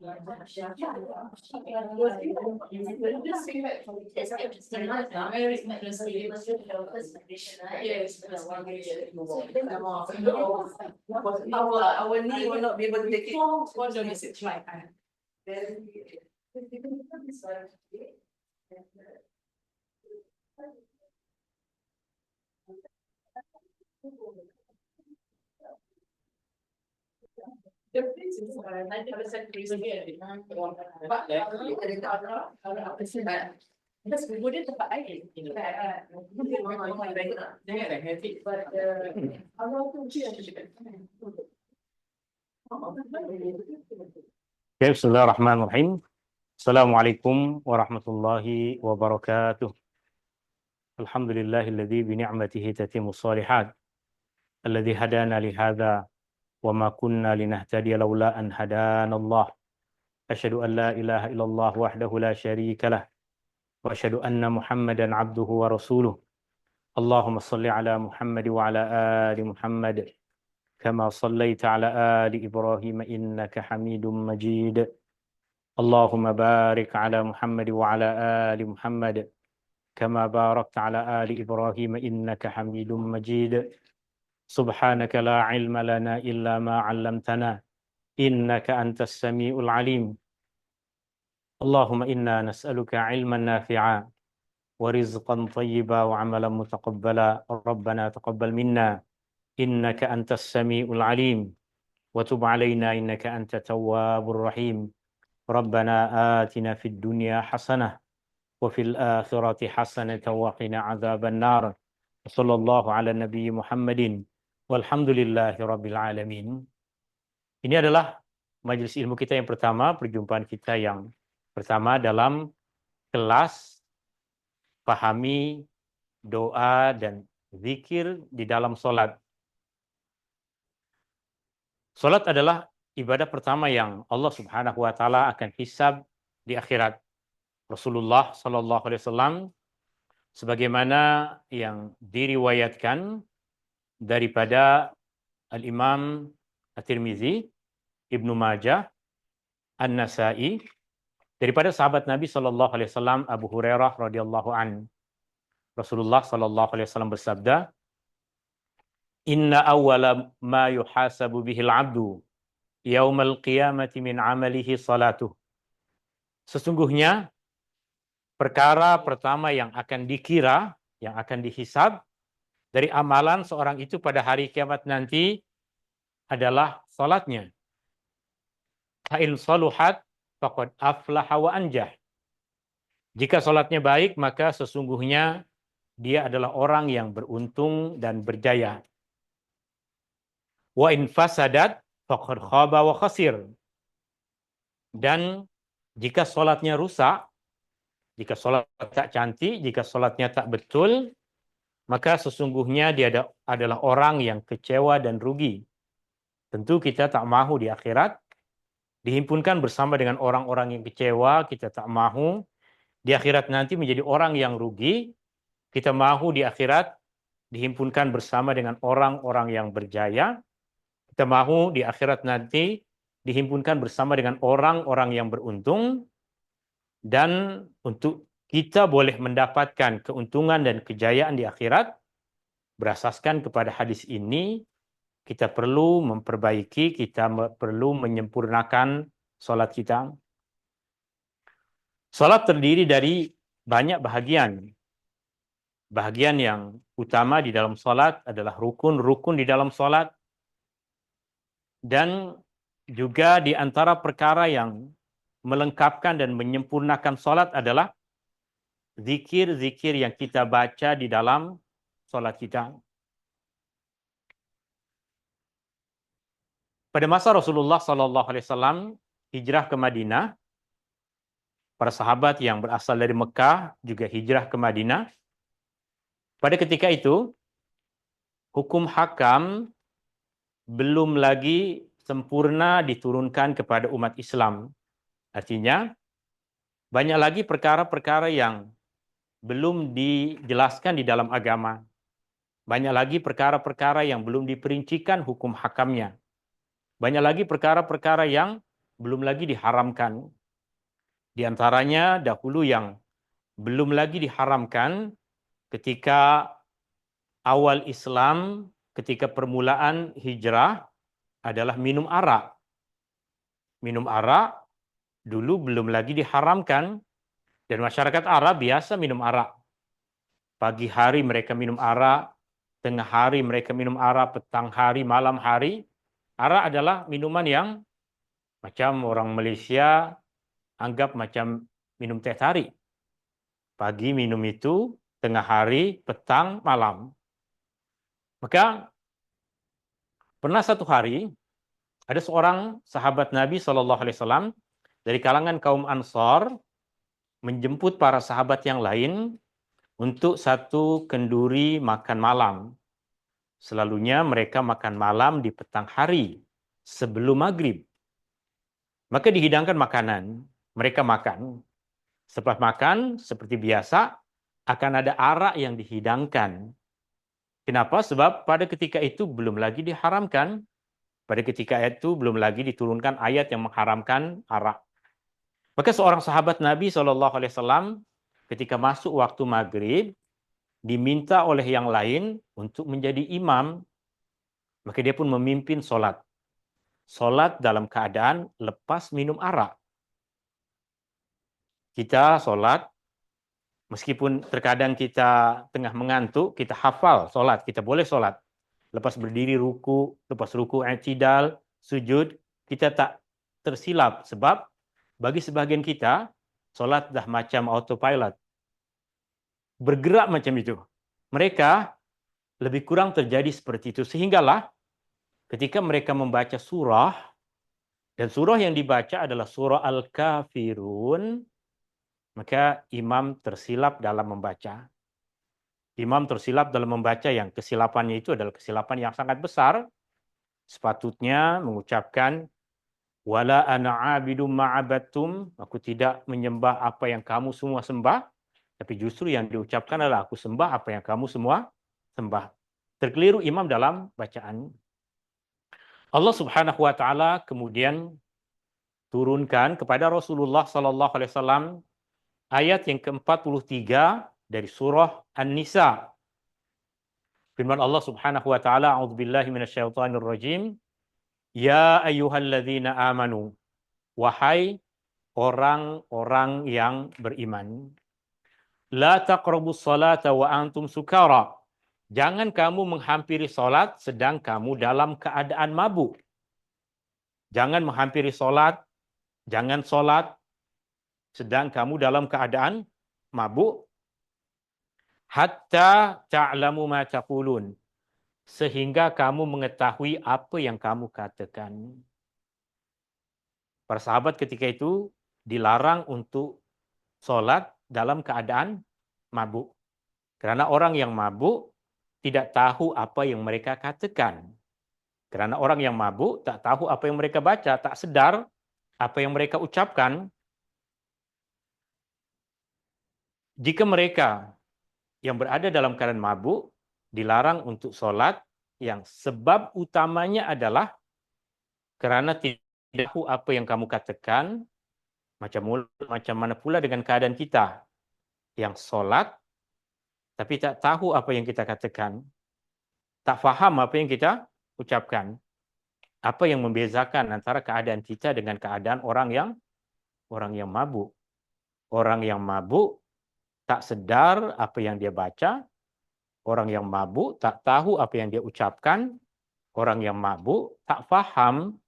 Our knee will not be able to take it. What the message like? Kemudian tempat air. Bismillahirrahmanirrahim. Assalamualaikum warahmatullahi wabarakatuh. Alhamdulillahilladzi bi ni'matihi tatimmus shalihat. Alladzi hadana li hadza wa ma kunna linahtadiya laula an hadanallah. Asyhadu an la ilaha illallah wahdahu la syarika lah. Wa asyhadu anna Muhammadan abduhu wa rasuluh. Allahumma shalli ala Muhammad wa ala ali Muhammad. Kama shallaita ala ali Ibrahim innaka Hamidum Majid. Allahumma barik ala Muhammad wa ala ali Muhammad kama barakta ala ali Ibrahim innaka Hamidum Majid. Subhanaka la ilma lana illa ma 'allamtana innaka antas samiul alim. Allahumma inna nas'aluka ilman nafi'a wa rizqan thayyiba wa 'amalan mutaqabbala. Rabbana taqabbal minna innaka antas samiul alim wa tub 'alaina innaka antat tawwabur rahim. Rabbana atina fid dunya hasanah wa fil akhirati hasanah wa qina adzaban nar. Sallallahu ala nabi Muhammadin walhamdulillahi rabbil alamin. Ini adalah majelis ilmu kita yang pertama, perjumpaan kita yang pertama dalam kelas pahami doa dan zikir di dalam salat. Salat adalah ibadah pertama yang Allah Subhanahu wa taala akan hisab di akhirat. Rasulullah sallallahu alaihi wasallam sebagaimana yang diriwayatkan daripada Al-Imam At-Tirmizi, Ibnu Majah, An-Nasa'i, daripada sahabat Nabi sallallahu alaihi wasallam Abu Hurairah radhiyallahu an. Rasulullah sallallahu alaihi wasallam bersabda, "Inna awwala ma yuhasabu bihil 'abdu yaumal qiyamati min amalihi salatuh." Sesungguhnya perkara pertama yang akan dikira, yang akan dihisab dari amalan seorang itu pada hari kiamat nanti adalah salatnya. Fa in saluhat faqad aflaha wa anjah. Jika salatnya baik, maka sesungguhnya dia adalah orang yang beruntung dan berjaya. Wa in fasadat faqad khaba wa khasir. Dan jika salatnya rusak, jika salat tak cantik, jika salatnya tak betul, maka sesungguhnya dia adalah orang yang kecewa dan rugi. Tentu kita tak mahu di akhirat dihimpunkan bersama dengan orang-orang yang kecewa, kita tak mahu di akhirat nanti menjadi orang yang rugi, kita mahu di akhirat dihimpunkan bersama dengan orang-orang yang berjaya, kita mahu di akhirat nanti dihimpunkan bersama dengan orang-orang yang beruntung, dan untuk kita boleh mendapatkan keuntungan dan kejayaan di akhirat, berasaskan kepada hadis ini, kita perlu memperbaiki, kita perlu menyempurnakan salat kita. Salat terdiri dari banyak bahagian. Bahagian yang utama di dalam salat adalah rukun-rukun di dalam salat. Dan juga di antara perkara yang melengkapkan dan menyempurnakan salat adalah zikir-zikir yang kita baca di dalam salat kita. Pada masa Rasulullah sallallahu alaihi wasallam hijrah ke Madinah, para sahabat yang berasal dari Mekah juga hijrah ke Madinah. Pada ketika itu, hukum hakam belum lagi sempurna diturunkan kepada umat Islam. Artinya, banyak lagi perkara-perkara yang belum dijelaskan di dalam agama. Banyak lagi perkara-perkara yang belum diperincikan hukum hakamnya. Banyak lagi perkara-perkara yang belum lagi diharamkan. Di antaranya dahulu yang belum lagi diharamkan ketika awal Islam, ketika permulaan hijrah adalah minum arak. Minum arak dulu belum lagi diharamkan dan masyarakat Arab biasa minum arak. Pagi hari mereka minum arak, tengah hari mereka minum arak, petang hari, malam hari. Arak adalah minuman yang macam orang Malaysia anggap macam minum teh tarik. Pagi minum itu, tengah hari, petang, malam. Maka pernah satu hari ada seorang sahabat Nabi SAW dari kalangan kaum Ansar menjemput para sahabat yang lain untuk satu kenduri makan malam. Selalunya mereka makan malam di petang hari sebelum maghrib. Maka dihidangkan makanan. Mereka makan. Setelah makan, seperti biasa, akan ada arak yang dihidangkan. Kenapa? Sebab pada ketika itu belum lagi diharamkan. Pada ketika itu belum lagi diturunkan ayat yang mengharamkan arak. Maka seorang sahabat Nabi SAW ketika masuk waktu maghrib, diminta oleh yang lain untuk menjadi imam. Maka dia pun memimpin sholat. Sholat dalam keadaan lepas minum arak. Kita sholat, meskipun terkadang kita tengah mengantuk, kita hafal sholat, kita boleh sholat. Lepas berdiri ruku, lepas ruku i'tidal, sujud, kita tak tersilap. Sebab bagi sebagian kita, sholat dah macam autopilot. Bergerak macam itu. Mereka lebih kurang terjadi seperti itu. Sehinggalah ketika mereka membaca surah, dan surah yang dibaca adalah surah Al-Kafirun, maka imam tersilap dalam membaca. Imam tersilap dalam membaca yang kesilapannya itu adalah kesilapan yang sangat besar. Sepatutnya mengucapkan, wala ana abidum ma'abattum, aku tidak menyembah apa yang kamu semua sembah, tapi justru yang diucapkan adalah aku sembah apa yang kamu semua sembah. Terkeliru imam dalam bacaan. Allah Subhanahu wa taala kemudian turunkan kepada Rasulullah sallallahu alaihi wasallam ayat yang ke-43 dari surah An-Nisa. Firman Allah Subhanahu wa taala, a'udzubillahi minasyaitonir rajim. Ya ayyuhalladzina amanu, wahai orang-orang yang beriman. La taqrabus salata wa antum sukara. Jangan kamu menghampiri salat sedang kamu dalam keadaan mabuk. Jangan menghampiri salat, jangan salat sedang kamu dalam keadaan mabuk. Hatta ta'lamu ma taqulun. Sehingga kamu mengetahui apa yang kamu katakan. Para sahabat ketika itu dilarang untuk sholat dalam keadaan mabuk. Karena orang yang mabuk tidak tahu apa yang mereka katakan. Karena orang yang mabuk tak tahu apa yang mereka baca, tak sedar apa yang mereka ucapkan. Jika mereka yang berada dalam keadaan mabuk dilarang untuk sholat yang sebab utamanya adalah karena tidak tahu apa yang kamu katakan, macam mana pula dengan keadaan kita yang sholat tapi tak tahu apa yang kita katakan, tak faham apa yang kita ucapkan. Apa yang membezakan antara keadaan kita dengan keadaan orang yang mabuk? Orang yang mabuk tak sedar apa yang dia baca, orang yang mabuk tak tahu apa yang dia ucapkan, orang yang mabuk tak faham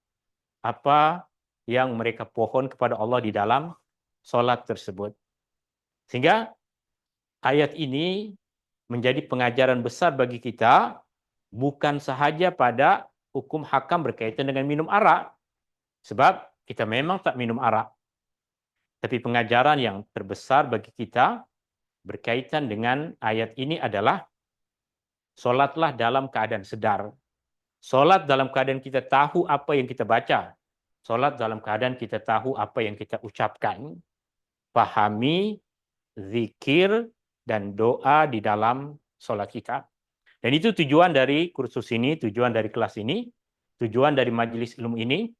apa yang mereka pohon kepada Allah di dalam solat tersebut. Sehingga ayat ini menjadi pengajaran besar bagi kita, bukan sahaja pada hukum hakam berkaitan dengan minum arak, sebab kita memang tak minum arak. Tapi pengajaran yang terbesar bagi kita berkaitan dengan ayat ini adalah solatlah dalam keadaan sedar. Solat dalam keadaan kita tahu apa yang kita baca. Solat dalam keadaan kita tahu apa yang kita ucapkan. Pahami zikir dan doa di dalam solat kita. Dan itu tujuan dari kursus ini, tujuan dari kelas ini, tujuan dari majelis ilmu ini,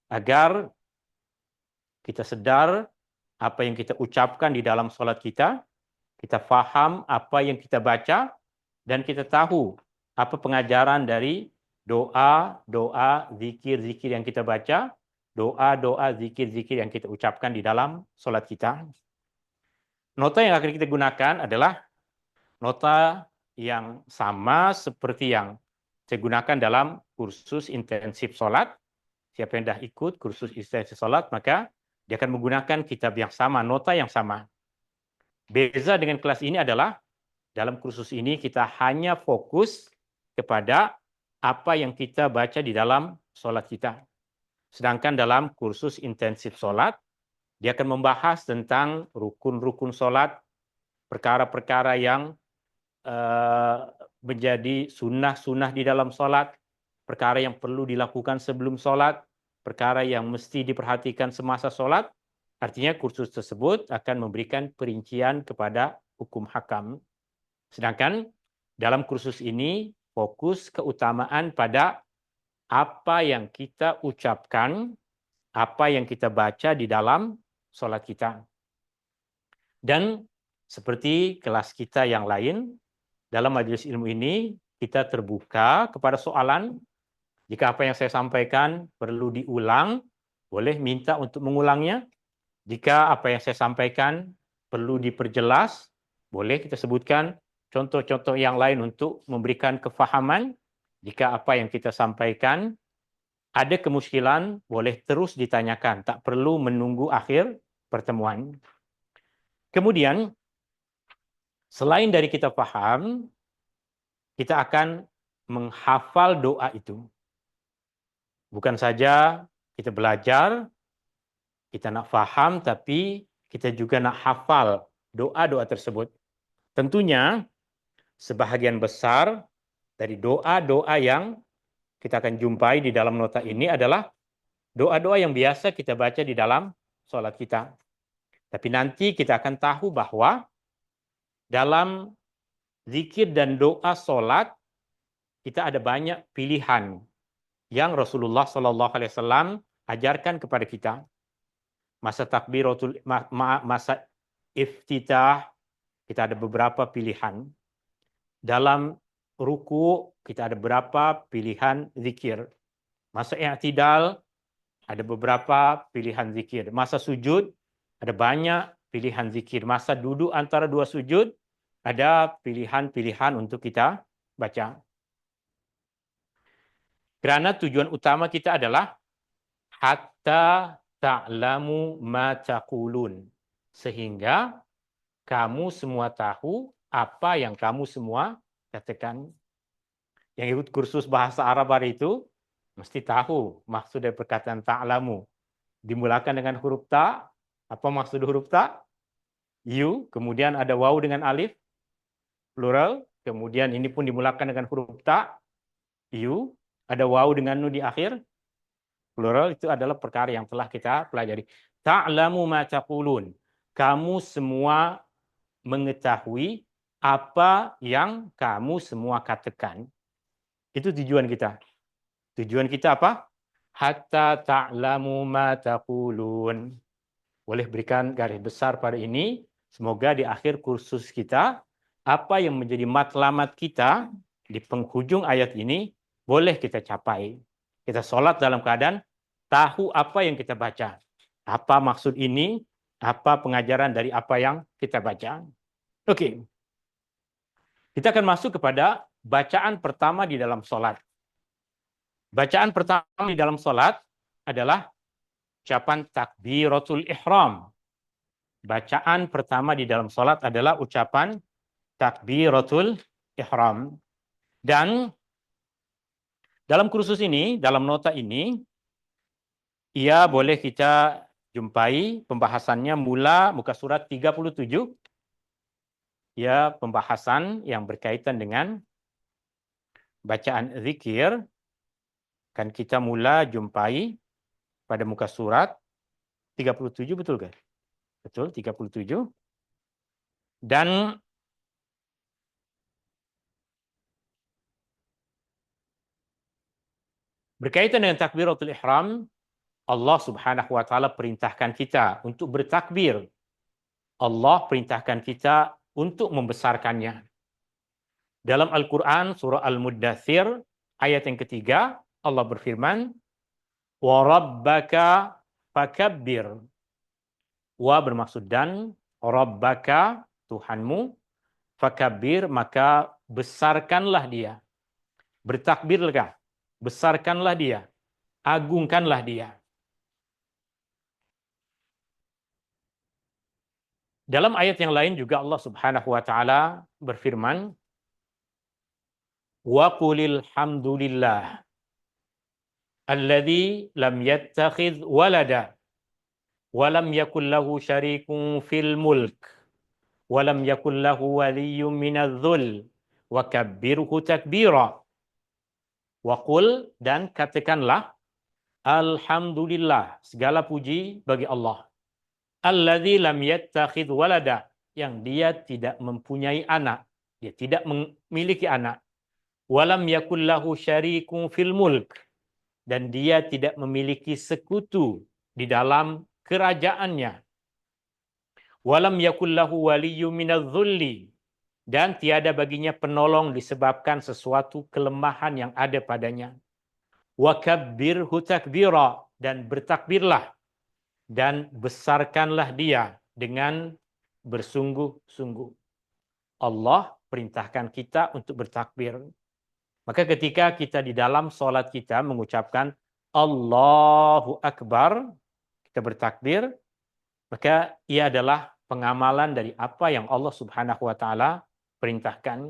agar kita sedar apa yang kita ucapkan di dalam sholat kita faham apa yang kita baca, dan kita tahu apa pengajaran dari doa-doa, zikir-zikir yang kita baca, doa-doa, zikir-zikir yang kita ucapkan di dalam sholat kita. Nota yang akan kita gunakan adalah nota yang sama seperti yang saya gunakan dalam kursus intensif sholat. Siapa yang dah ikut kursus intensif sholat, maka dia akan menggunakan kitab yang sama, nota yang sama. Beza dengan kelas ini adalah dalam kursus ini kita hanya fokus kepada apa yang kita baca di dalam sholat kita. Sedangkan dalam kursus intensif sholat, dia akan membahas tentang rukun-rukun sholat, perkara-perkara yang menjadi sunnah-sunnah di dalam sholat, perkara yang perlu dilakukan sebelum sholat, perkara yang mesti diperhatikan semasa sholat. Artinya kursus tersebut akan memberikan perincian kepada hukum hakam. Sedangkan dalam kursus ini fokus keutamaan pada apa yang kita ucapkan, apa yang kita baca di dalam sholat kita. Dan seperti kelas kita yang lain, dalam majelis ilmu ini kita terbuka kepada soalan. Jika apa yang saya sampaikan perlu diulang, boleh minta untuk mengulangnya. Jika apa yang saya sampaikan perlu diperjelas, boleh kita sebutkan contoh-contoh yang lain untuk memberikan kefahaman. Jika apa yang kita sampaikan ada kemuskilan, boleh terus ditanyakan, tak perlu menunggu akhir pertemuan. Kemudian, selain dari kita paham, kita akan menghafal doa itu. Bukan saja kita belajar, kita nak faham, tapi kita juga nak hafal doa-doa tersebut. Tentunya, sebahagian besar dari doa-doa yang kita akan jumpai di dalam nota ini adalah doa-doa yang biasa kita baca di dalam sholat kita. Tapi nanti kita akan tahu bahwa dalam zikir dan doa sholat, kita ada banyak pilihan yang Rasulullah SAW ajarkan kepada kita. Masa takbiratul, masa iftitah, kita ada beberapa pilihan. Dalam ruku, kita ada beberapa pilihan zikir. Masa i'tidal, ada beberapa pilihan zikir. Masa sujud, ada banyak pilihan zikir. Masa duduk antara dua sujud, ada pilihan-pilihan untuk kita baca. Kerana tujuan utama kita adalah hatta ta'lamu ma taqulun. Sehingga kamu semua tahu apa yang kamu semua katakan. Yang ikut kursus bahasa Arab hari itu mesti tahu maksud dari perkataan ta'lamu. Dimulakan dengan huruf ta. Apa maksud huruf ta? You. Kemudian ada waw dengan alif. Plural. Kemudian ini pun dimulakan dengan huruf ta. You. Ada waw dengan nu di akhir. Plural. Itu adalah perkara yang telah kita pelajari. Ta'lamu ma taqulun. Kamu semua mengetahui apa yang kamu semua katakan. Itu tujuan kita. Tujuan kita apa? Hatta ta'lamu ma taqulun. Boleh berikan garis besar pada ini. Semoga di akhir kursus kita, apa yang menjadi matlamat kita di penghujung ayat ini, boleh kita capai. Kita sholat dalam keadaan tahu apa yang kita baca. Apa maksud ini, apa pengajaran dari apa yang kita baca. Oke. Kita akan masuk kepada bacaan pertama di dalam sholat. Bacaan pertama di dalam sholat adalah ucapan takbiratul ihram. Bacaan pertama di dalam sholat adalah ucapan takbiratul ihram. Dan dalam kursus ini, dalam nota ini, ia boleh kita jumpai pembahasannya mula muka surat 37. Ya, pembahasan yang berkaitan dengan bacaan zikir. Kan kita mula jumpai pada muka surat 37, betul kan? Betul, 37. Dan berkaitan dengan takbiratul ihram, Allah Subhanahu wa taala perintahkan kita untuk bertakbir. Allah perintahkan kita untuk membesarkannya. Dalam Al-Qur'an surah Al-Muddatsir ayat yang ketiga, Allah berfirman, "Wa rabbaka fakabbir." Wa bermaksud dan, rabbaka Tuhanmu, fakabbir maka besarkanlah dia. Bertakbirlah, besarkanlah dia, agungkanlah dia. Dalam ayat yang lain juga Allah Subhanahu wa taala berfirman, "Wa qulil hamdulillah alladzi lam yattakhidz walada wa lam yakul lahu syarikun fil mulk wa lam yakul lahu waliyyun minadh-dhul wa kabbirhu takbira." Wa qul, dan katakanlah, alhamdulillah, segala puji bagi Allah. Alladzi lam yattakhidz walada, yang dia tidak mempunyai anak, dia tidak memiliki anak. Walam yakul lahu syarikun fil mulk, dan dia tidak memiliki sekutu di dalam kerajaannya. Walam yakul lahu waliyyun minadh-dhulli, dan tiada baginya penolong disebabkan sesuatu kelemahan yang ada padanya. Wa kabbirhu takbira, dan bertakbirlah dan besarkanlah dia dengan bersungguh-sungguh. Allah perintahkan kita untuk bertakbir. Maka ketika kita di dalam sholat kita mengucapkan Allahu Akbar, kita bertakbir, maka ia adalah pengamalan dari apa yang Allah Subhanahu wa taala perintahkan.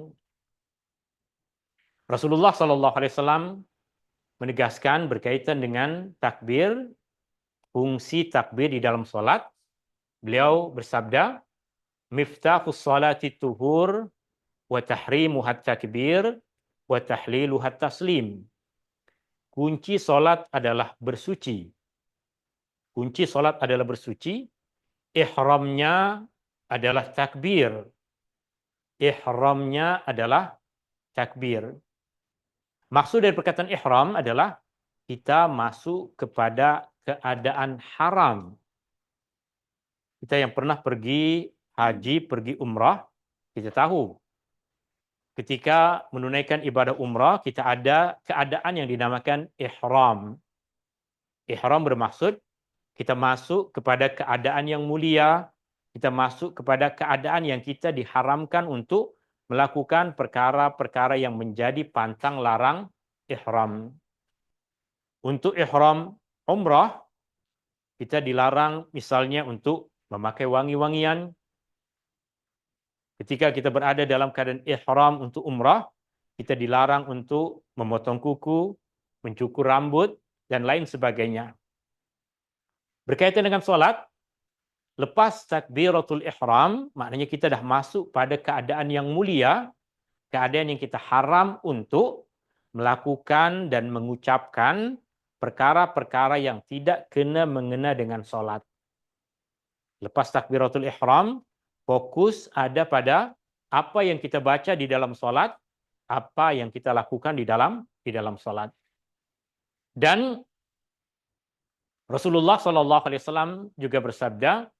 Rasulullah Shallallahu Alaihi Wasallam menegaskan berkaitan dengan takbir, fungsi takbir di dalam sholat. Beliau bersabda, "Miftahus sholati tuhur, wa tahrimuhat takbir, wa tahliluhat taslim." Kunci sholat adalah bersuci. Kunci sholat adalah bersuci. Ihramnya adalah takbir. Ihramnya adalah takbir. Maksud dari perkataan ihram adalah kita masuk kepada keadaan haram. Kita yang pernah pergi haji, pergi umrah, kita tahu. Ketika menunaikan ibadah umrah, kita ada keadaan yang dinamakan ihram. Ihram bermaksud kita masuk kepada keadaan yang mulia, kita masuk kepada keadaan yang kita diharamkan untuk melakukan perkara-perkara yang menjadi pantang larang ihram. Untuk ihram umrah, kita dilarang misalnya untuk memakai wangi-wangian. Ketika kita berada dalam keadaan ihram untuk umrah, kita dilarang untuk memotong kuku, mencukur rambut, dan lain sebagainya. Berkaitan dengan sholat, lepas takbiratul ihram, maknanya kita dah masuk pada keadaan yang mulia, keadaan yang kita haram untuk melakukan dan mengucapkan perkara-perkara yang tidak kena mengena dengan sholat. Lepas takbiratul ihram, fokus ada pada apa yang kita baca di dalam sholat, apa yang kita lakukan di dalam sholat. Dan Rasulullah SAW juga bersabda,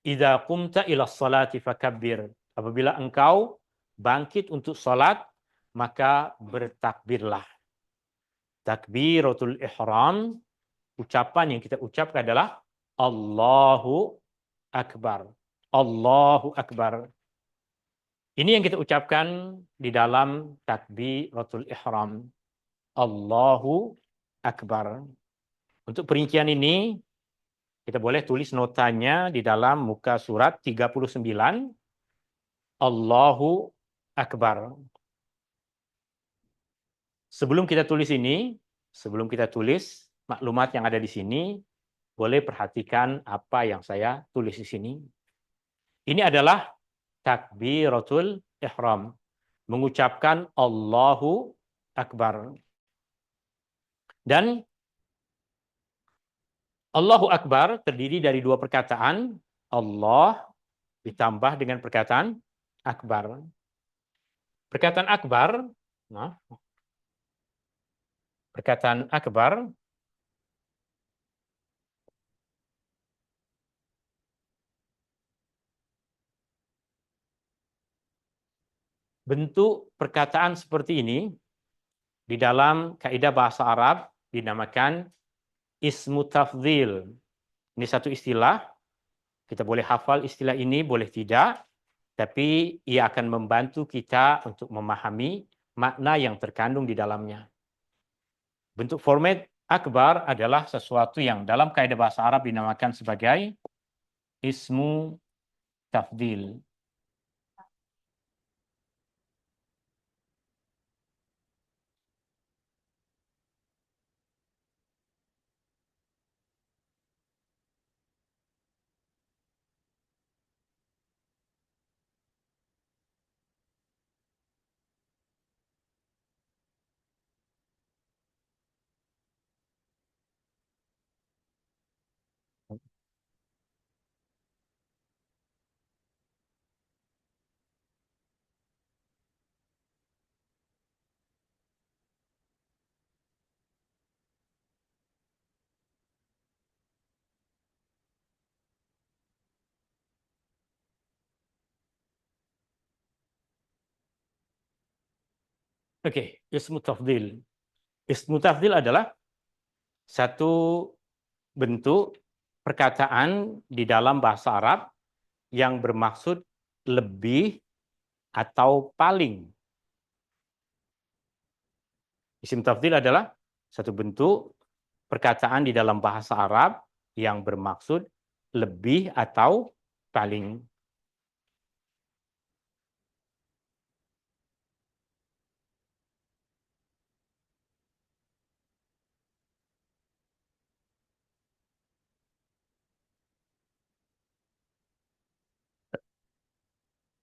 "Idza qumta ila sholati fakabbir." Apabila engkau bangkit untuk sholat, maka bertakbirlah. Takbiratul ihram, ucapan yang kita ucapkan adalah Allahu Akbar. Allahu Akbar. Ini yang kita ucapkan di dalam takbiratul ihram. Allahu Akbar. Untuk perincian ini, kita boleh tulis notanya di dalam muka surat 39. Allahu Akbar. Sebelum kita tulis ini, sebelum kita tulis maklumat yang ada di sini, boleh perhatikan apa yang saya tulis di sini. Ini adalah takbiratul ihram, mengucapkan Allahu Akbar. Dan Allahu Akbar terdiri dari dua perkataan, Allah ditambah dengan perkataan Akbar. Perkataan Akbar, perkataan Akbar, Bentuk perkataan seperti ini di dalam kaidah bahasa Arab dinamakan ismu tafdhil. Ini satu istilah, kita boleh hafal istilah ini, boleh tidak, tapi ia akan membantu kita untuk memahami makna yang terkandung di dalamnya. Bentuk format akbar adalah sesuatu yang dalam kaidah bahasa Arab dinamakan sebagai ismu tafdhil. Oke, ismu tafdhil. Ismu tafdhil adalah satu bentuk perkataan di dalam bahasa Arab yang bermaksud lebih atau paling. Isim tafdhil adalah satu bentuk perkataan di dalam bahasa Arab yang bermaksud lebih atau paling.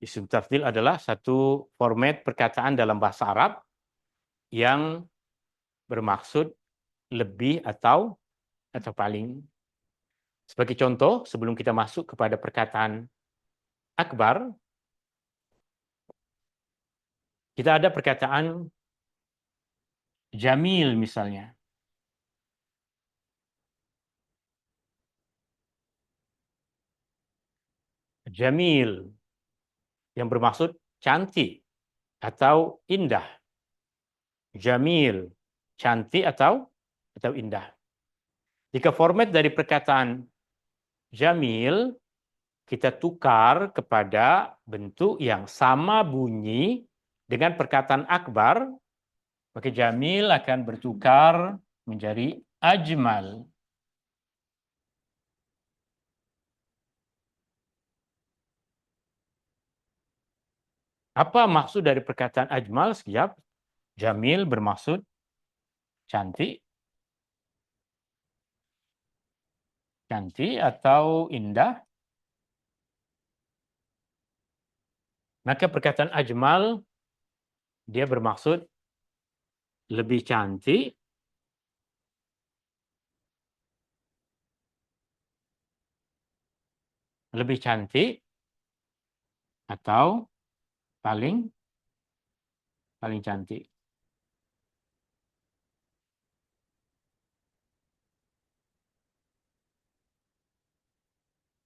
Isim tafdhil adalah satu format perkataan dalam bahasa Arab yang bermaksud lebih atau paling. Sebagai contoh, sebelum kita masuk kepada perkataan akbar, kita ada perkataan jamil misalnya. Jamil yang bermaksud cantik atau indah. Jamil, cantik atau indah. Jika format dari perkataan jamil kita tukar kepada bentuk yang sama bunyi dengan perkataan akbar, maka jamil akan bertukar menjadi ajmal. Apa maksud dari perkataan ajmal? Sekejap. Jamil bermaksud cantik, atau indah. Maka perkataan ajmal dia bermaksud lebih cantik, atau paling cantik.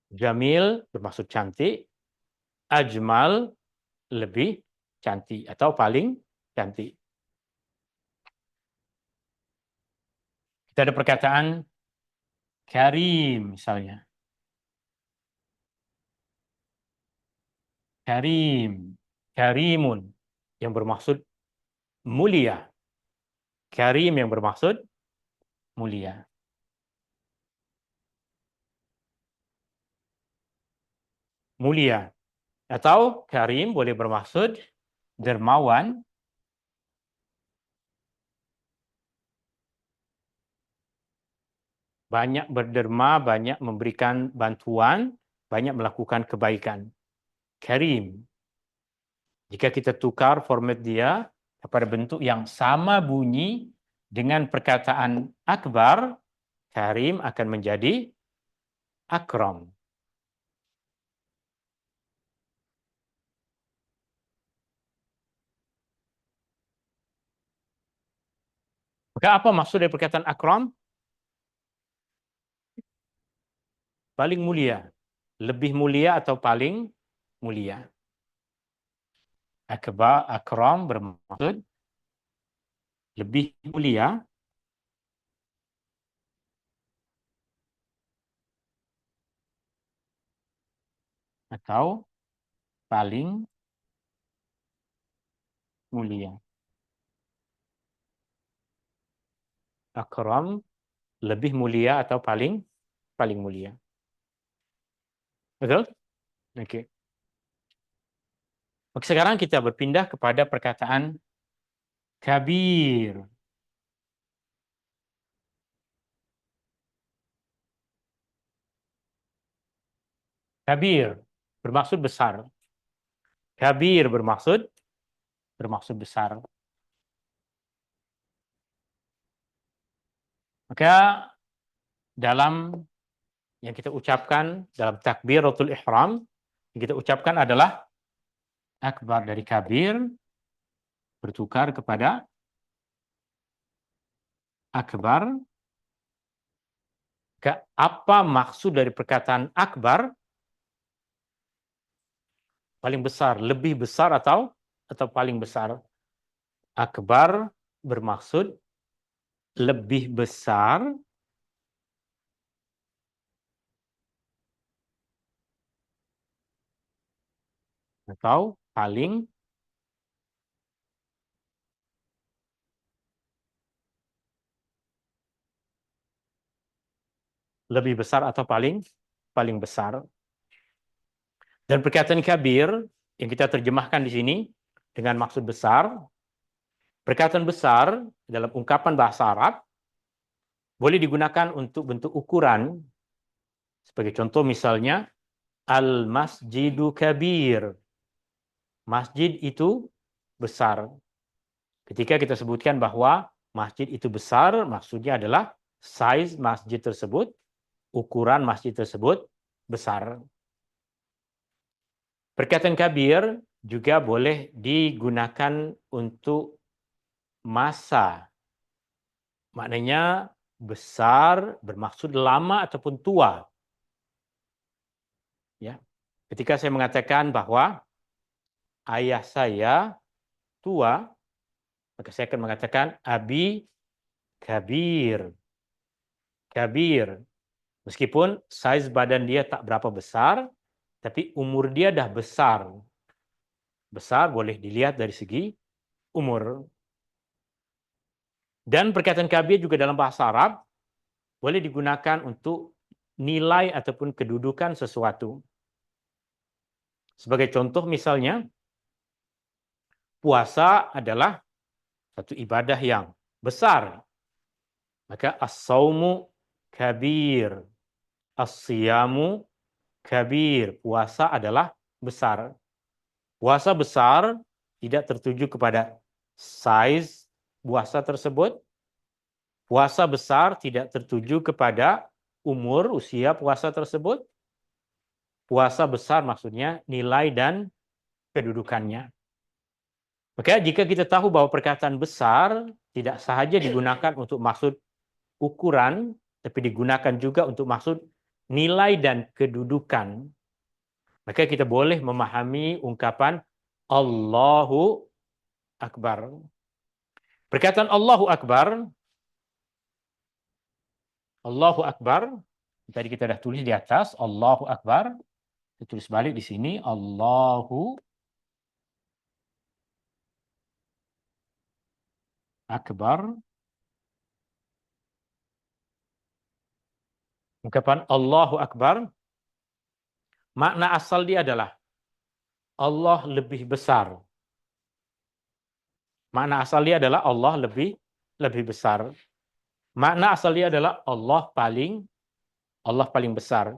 Jamil bermaksud cantik, ajmal lebih cantik atau paling cantik. Kita ada perkataan karim misalnya. Karim, karimun yang bermaksud mulia. Karim yang bermaksud mulia. Mulia. Atau karim boleh bermaksud dermawan, banyak berderma, banyak memberikan bantuan, banyak melakukan kebaikan. Karim. Jika kita tukar format dia kepada bentuk yang sama bunyi dengan perkataan akbar, karim akan menjadi akram. Maka apa maksud dari perkataan akram? Paling mulia. Lebih mulia atau paling mulia. Akbar, akram bermaksud lebih mulia atau paling mulia. Akram lebih mulia atau paling paling mulia. Betul? Oke. Oke, sekarang kita berpindah kepada perkataan kabir. Kabir bermaksud besar. Kabir bermaksud besar. Maka dalam yang kita ucapkan dalam takbiratul ihram, yang kita ucapkan adalah akbar dari kabir bertukar kepada akbar. Apa maksud dari perkataan akbar? Paling besar, lebih besar atau paling besar? Akbar bermaksud lebih besar atau paling lebih besar atau paling besar. Dan perkataan kabir yang kita terjemahkan di sini dengan maksud besar, perkataan besar dalam ungkapan bahasa Arab boleh digunakan untuk bentuk ukuran. Sebagai contoh misalnya, al-masjidu kabir. Masjid itu besar. Ketika kita sebutkan bahwa masjid itu besar, maksudnya adalah size masjid tersebut, ukuran masjid tersebut besar. Perkataan kabir juga boleh digunakan untuk masa. Maknanya besar bermaksud lama ataupun tua. Ya. Ketika saya mengatakan bahwa ayah saya tua, maka saya akan mengatakan abi kabir. Kabir. Meskipun size badan dia tak berapa besar, tapi umur dia dah besar. Besar boleh dilihat dari segi umur. Dan perkataan kabir juga dalam bahasa Arab boleh digunakan untuk nilai ataupun kedudukan sesuatu. Sebagai contoh misalnya, puasa adalah satu ibadah yang besar. Maka as-saumu kabir. As-siyamu kabir. Puasa adalah besar. Puasa besar tidak tertuju kepada size puasa tersebut. Puasa besar tidak tertuju kepada umur, usia puasa tersebut. Puasa besar maksudnya nilai dan kedudukannya. Maka jika kita tahu bahwa perkataan besar tidak sahaja digunakan untuk maksud ukuran, tapi digunakan juga untuk maksud nilai dan kedudukan, maka kita boleh memahami ungkapan Allahu Akbar. Perkataan Allahu Akbar, tadi kita dah tulis di atas, Allahu Akbar. Kita tulis balik di sini, Allahu Akbar. Ungkapan Allahu Akbar, makna asal dia adalah Allah lebih besar. Makna asal dia adalah Allah lebih besar. Makna asal dia adalah Allah paling besar.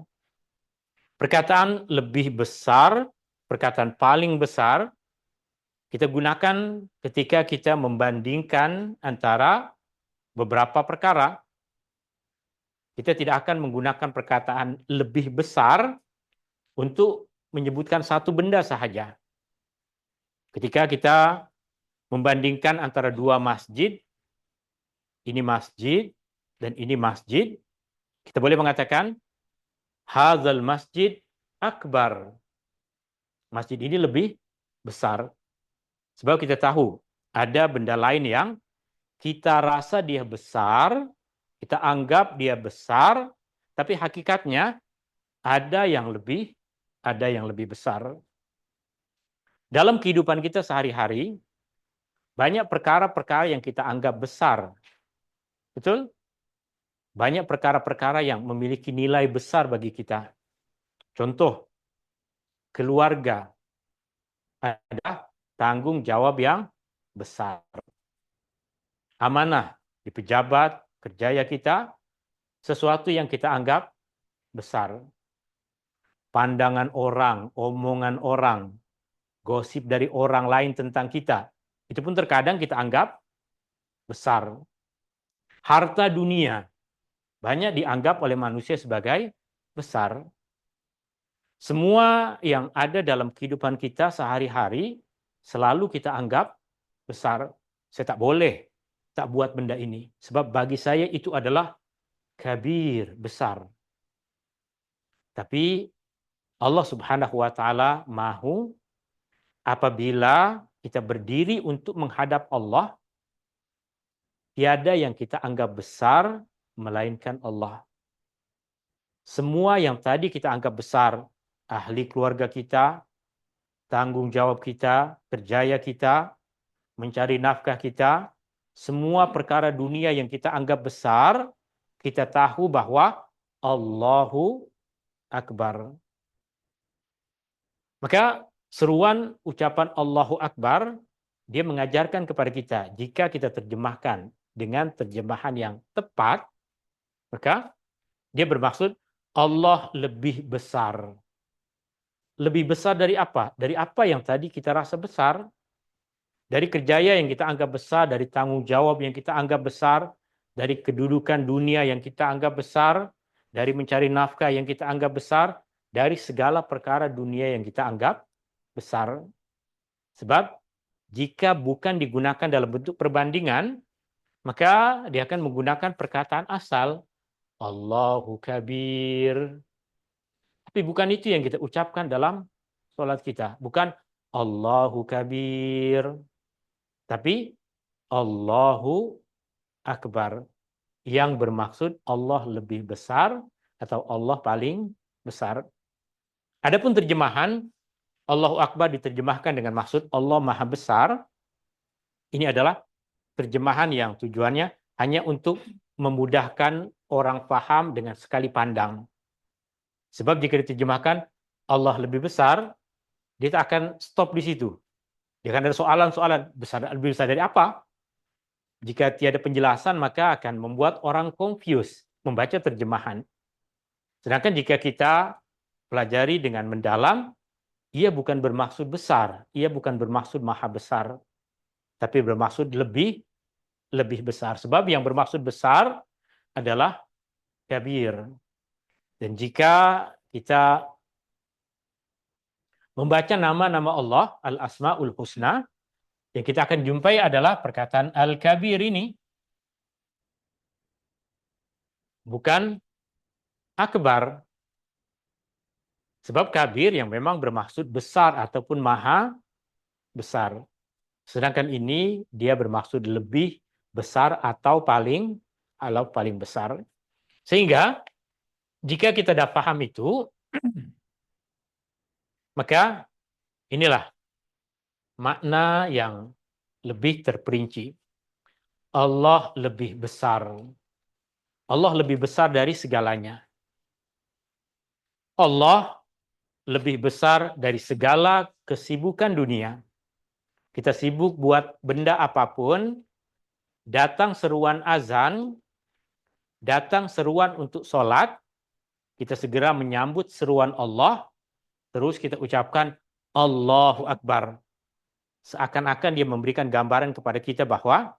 Perkataan lebih besar, perkataan paling besar, kita gunakan ketika kita membandingkan antara beberapa perkara. Kita tidak akan menggunakan perkataan lebih besar untuk menyebutkan satu benda sahaja. Ketika kita membandingkan antara dua masjid, ini masjid dan ini masjid, kita boleh mengatakan hadzal masjid akbar. Masjid ini lebih besar. Sebab kita tahu ada benda lain yang kita rasa dia besar, kita anggap dia besar, tapi hakikatnya ada yang lebih besar. Dalam kehidupan kita sehari-hari, banyak perkara-perkara yang kita anggap besar. Betul? Banyak perkara-perkara yang memiliki nilai besar bagi kita. Contoh, keluarga ada tanggung jawab yang besar. Amanah di pejabat, kerjaya kita, sesuatu yang kita anggap besar. Pandangan orang, omongan orang, gosip dari orang lain tentang kita, itu pun terkadang kita anggap besar. Harta dunia banyak dianggap oleh manusia sebagai besar. Semua yang ada dalam kehidupan kita sehari-hari selalu kita anggap besar. Saya tak boleh tak buat benda ini. Sebab bagi saya itu adalah kabir, besar. Tapi Allah Subhanahu wa taala mahu apabila kita berdiri untuk menghadap Allah, tiada yang kita anggap besar melainkan Allah. Semua yang tadi kita anggap besar, ahli keluarga kita, tanggung jawab kita, kerjaya kita, mencari nafkah kita, semua perkara dunia yang kita anggap besar, kita tahu bahwa Allahu Akbar. Maka seruan ucapan Allahu Akbar, dia mengajarkan kepada kita, jika kita terjemahkan dengan terjemahan yang tepat, maka dia bermaksud Allah lebih besar. Lebih besar dari apa? Dari apa yang tadi kita rasa besar? Dari kerjaya yang kita anggap besar, dari tanggung jawab yang kita anggap besar, dari kedudukan dunia yang kita anggap besar, dari mencari nafkah yang kita anggap besar, dari segala perkara dunia yang kita anggap besar. Sebab jika bukan digunakan dalam bentuk perbandingan, maka dia akan menggunakan perkataan asal, Allahu Kabir. Tapi bukan itu yang kita ucapkan dalam sholat kita. Bukan Allahu Kabir. Tapi Allahu Akbar. Yang bermaksud Allah lebih besar atau Allah paling besar. Adapun terjemahan, Allahu Akbar diterjemahkan dengan maksud Allah Maha Besar. Ini adalah terjemahan yang tujuannya hanya untuk memudahkan orang paham dengan sekali pandang. Sebab jika diterjemahkan Allah lebih besar, dia tak akan stop di situ. Dia akan ada soalan-soalan, lebih besar dari apa? Jika tiada penjelasan, maka akan membuat orang confused membaca terjemahan. Sedangkan jika kita pelajari dengan mendalam, ia bukan bermaksud besar, ia bukan bermaksud maha besar, tapi bermaksud lebih besar. Sebab yang bermaksud besar adalah kabir. Dan jika kita membaca nama-nama Allah, Al-Asma'ul Husna, yang kita akan jumpai adalah perkataan Al-Kabir ini. Bukan Akbar. Sebab kabir yang memang bermaksud besar ataupun maha besar. Sedangkan ini dia bermaksud lebih besar atau paling besar. Sehingga jika kita dah paham itu, maka inilah makna yang lebih terperinci. Allah lebih besar. Allah lebih besar dari segalanya. Allah lebih besar dari segala kesibukan dunia. Kita sibuk buat benda apapun, datang seruan azan, datang seruan untuk sholat, kita segera menyambut seruan Allah, terus kita ucapkan Allahu Akbar. Seakan-akan dia memberikan gambaran kepada kita bahwa,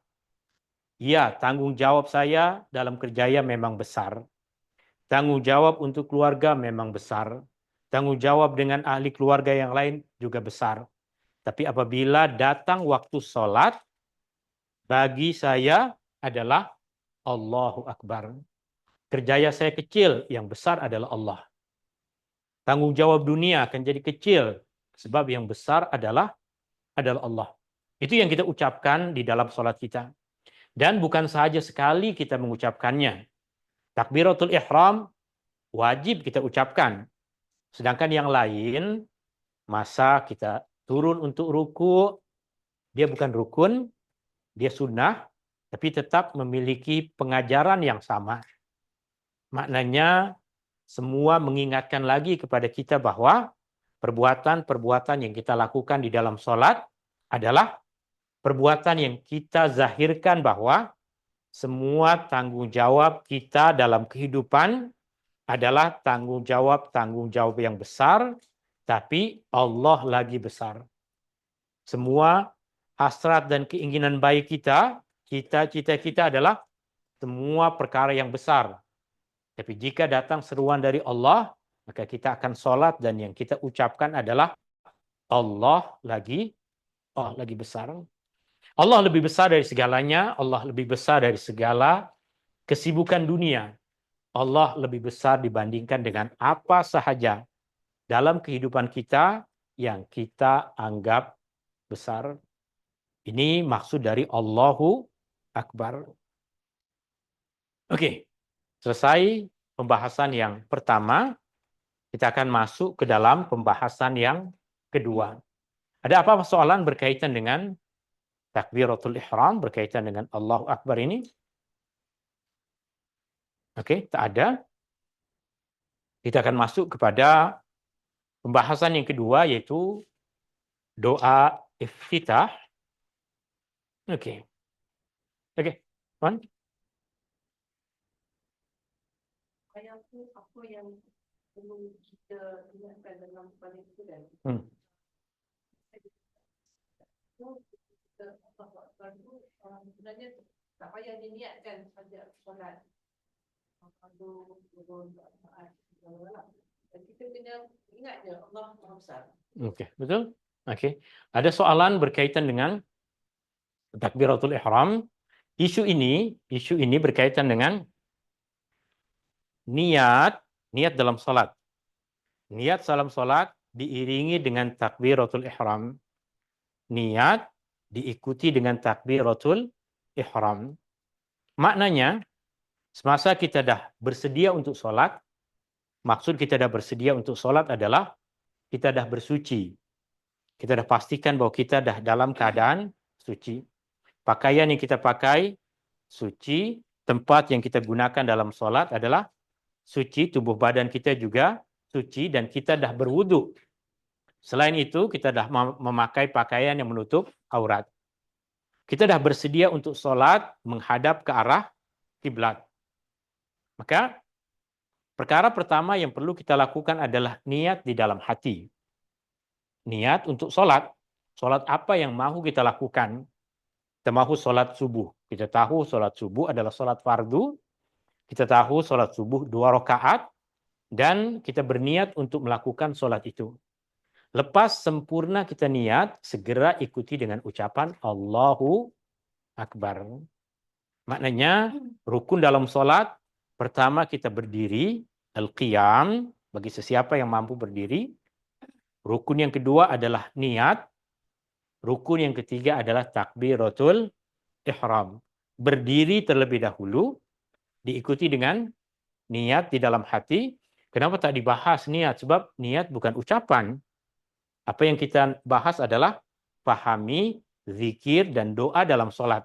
ya, tanggung jawab saya dalam kerjaya memang besar. Tanggung jawab untuk keluarga memang besar. Tanggung jawab dengan ahli keluarga yang lain juga besar. Tapi apabila datang waktu sholat, bagi saya adalah Allahu Akbar. Kerjaya saya kecil, yang besar adalah Allah. Tanggung jawab dunia akan jadi kecil, sebab yang besar adalah Allah. Itu yang kita ucapkan di dalam sholat kita. Dan bukan saja sekali kita mengucapkannya. Takbiratul ihram wajib kita ucapkan. Sedangkan yang lain, masa kita turun untuk ruku, dia bukan rukun, dia sunnah, tapi tetap memiliki pengajaran yang sama. Maknanya semua mengingatkan lagi kepada kita bahwa perbuatan-perbuatan yang kita lakukan di dalam sholat adalah perbuatan yang kita zahirkan bahwa semua tanggung jawab kita dalam kehidupan adalah tanggung jawab yang besar, tapi Allah lagi besar. Semua hasrat dan keinginan baik kita, cita-cita kita adalah semua perkara yang besar. Tapi jika datang seruan dari Allah, maka kita akan sholat dan yang kita ucapkan adalah Allah lagi besar. Allah lebih besar dari segalanya, Allah lebih besar dari segala kesibukan dunia. Allah lebih besar dibandingkan dengan apa sahaja dalam kehidupan kita yang kita anggap besar. Ini maksud dari Allahu Akbar. Oke, selesai pembahasan yang pertama, kita akan masuk ke dalam pembahasan yang kedua. Ada apa soalan berkaitan dengan takbiratul ihram, berkaitan dengan Allahu Akbar ini? Oke, tak ada. Kita akan masuk kepada pembahasan yang kedua, yaitu doa iftitah. Oke. Tuan? Apa yang perlu kita ingatkan dalam paling mudah? Sebenarnya tak payah diniatkan saja solat. Dan kita kena ingat je Allah Maha Besar. Okey, betul? Okey. Ada soalan berkaitan dengan takbiratul ihram. Isu ini berkaitan dengan niat dalam salat. Niat dalam salat diiringi dengan takbiratul ihram. Niat diikuti dengan takbiratul ihram. Maknanya, semasa kita dah bersedia untuk solat, maksud kita dah bersedia untuk solat adalah kita dah bersuci. Kita dah pastikan bahawa kita dah dalam keadaan suci. Pakaian yang kita pakai suci, tempat yang kita gunakan dalam solat adalah suci, tubuh badan kita juga suci dan kita dah berwuduk. Selain itu, kita dah memakai pakaian yang menutup aurat. Kita dah bersedia untuk solat menghadap ke arah kiblat. Maka perkara pertama yang perlu kita lakukan adalah niat di dalam hati. Niat untuk solat. Solat apa yang mahu kita lakukan? Kita mahu solat subuh. Kita tahu solat subuh adalah solat fardu. Kita tahu solat subuh 2 rakaat. Dan kita berniat untuk melakukan solat itu. Lepas sempurna kita niat, segera ikuti dengan ucapan Allahu Akbar. Maknanya, rukun dalam solat, pertama kita berdiri, al-qiyam, bagi sesiapa yang mampu berdiri. Rukun yang kedua adalah niat. Rukun yang ketiga adalah takbiratul ihram. Berdiri terlebih dahulu, diikuti dengan niat di dalam hati. Kenapa tak dibahas niat? Sebab niat bukan ucapan. Apa yang kita bahas adalah pahami zikir dan doa dalam solat.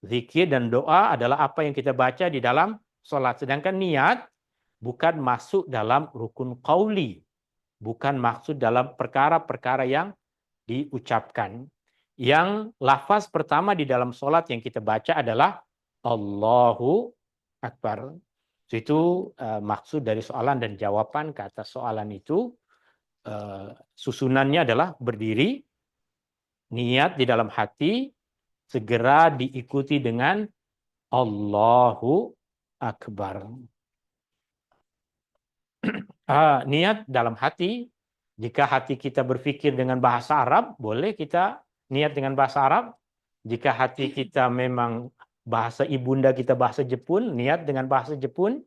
Zikir dan doa adalah apa yang kita baca di dalam solat. Sedangkan niat bukan masuk dalam rukun qauli. Bukan maksud dalam perkara-perkara yang diucapkan. Yang lafaz pertama di dalam solat yang kita baca adalah Allahu Akbar. Itu maksud dari soalan dan jawaban ke atas soalan itu. Susunannya adalah berdiri, niat di dalam hati, segera diikuti dengan Allahu Akbar. Niat dalam hati, jika hati kita berfikir dengan bahasa Arab, boleh kita niat dengan bahasa Arab. Jika hati kita memang bahasa ibunda kita bahasa Jepun, niat dengan bahasa Jepun.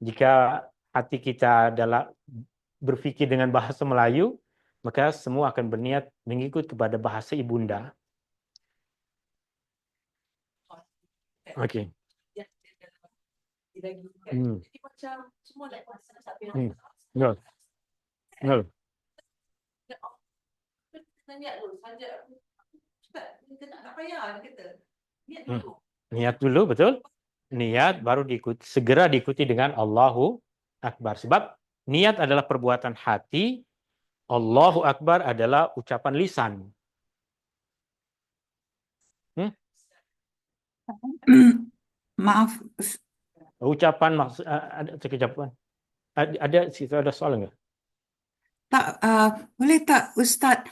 Jika hati kita adalah berfikir dengan bahasa Melayu, maka semua akan berniat mengikut kepada bahasa ibunda. Okey. Hmm. Jadi macam semua nak pasal tapi Betul. Betul. kita niat dulu saja. Kita nak payah kita. Niat Hmm. dulu. Niat dulu, betul. Niat baru segera diikuti dengan Allahu Akbar. Sebab niat adalah perbuatan hati, Allahu Akbar adalah ucapan lisan. Maaf, Ucapan maksud ada sekejap. Ada soalan nggak? tak boleh tak Ustaz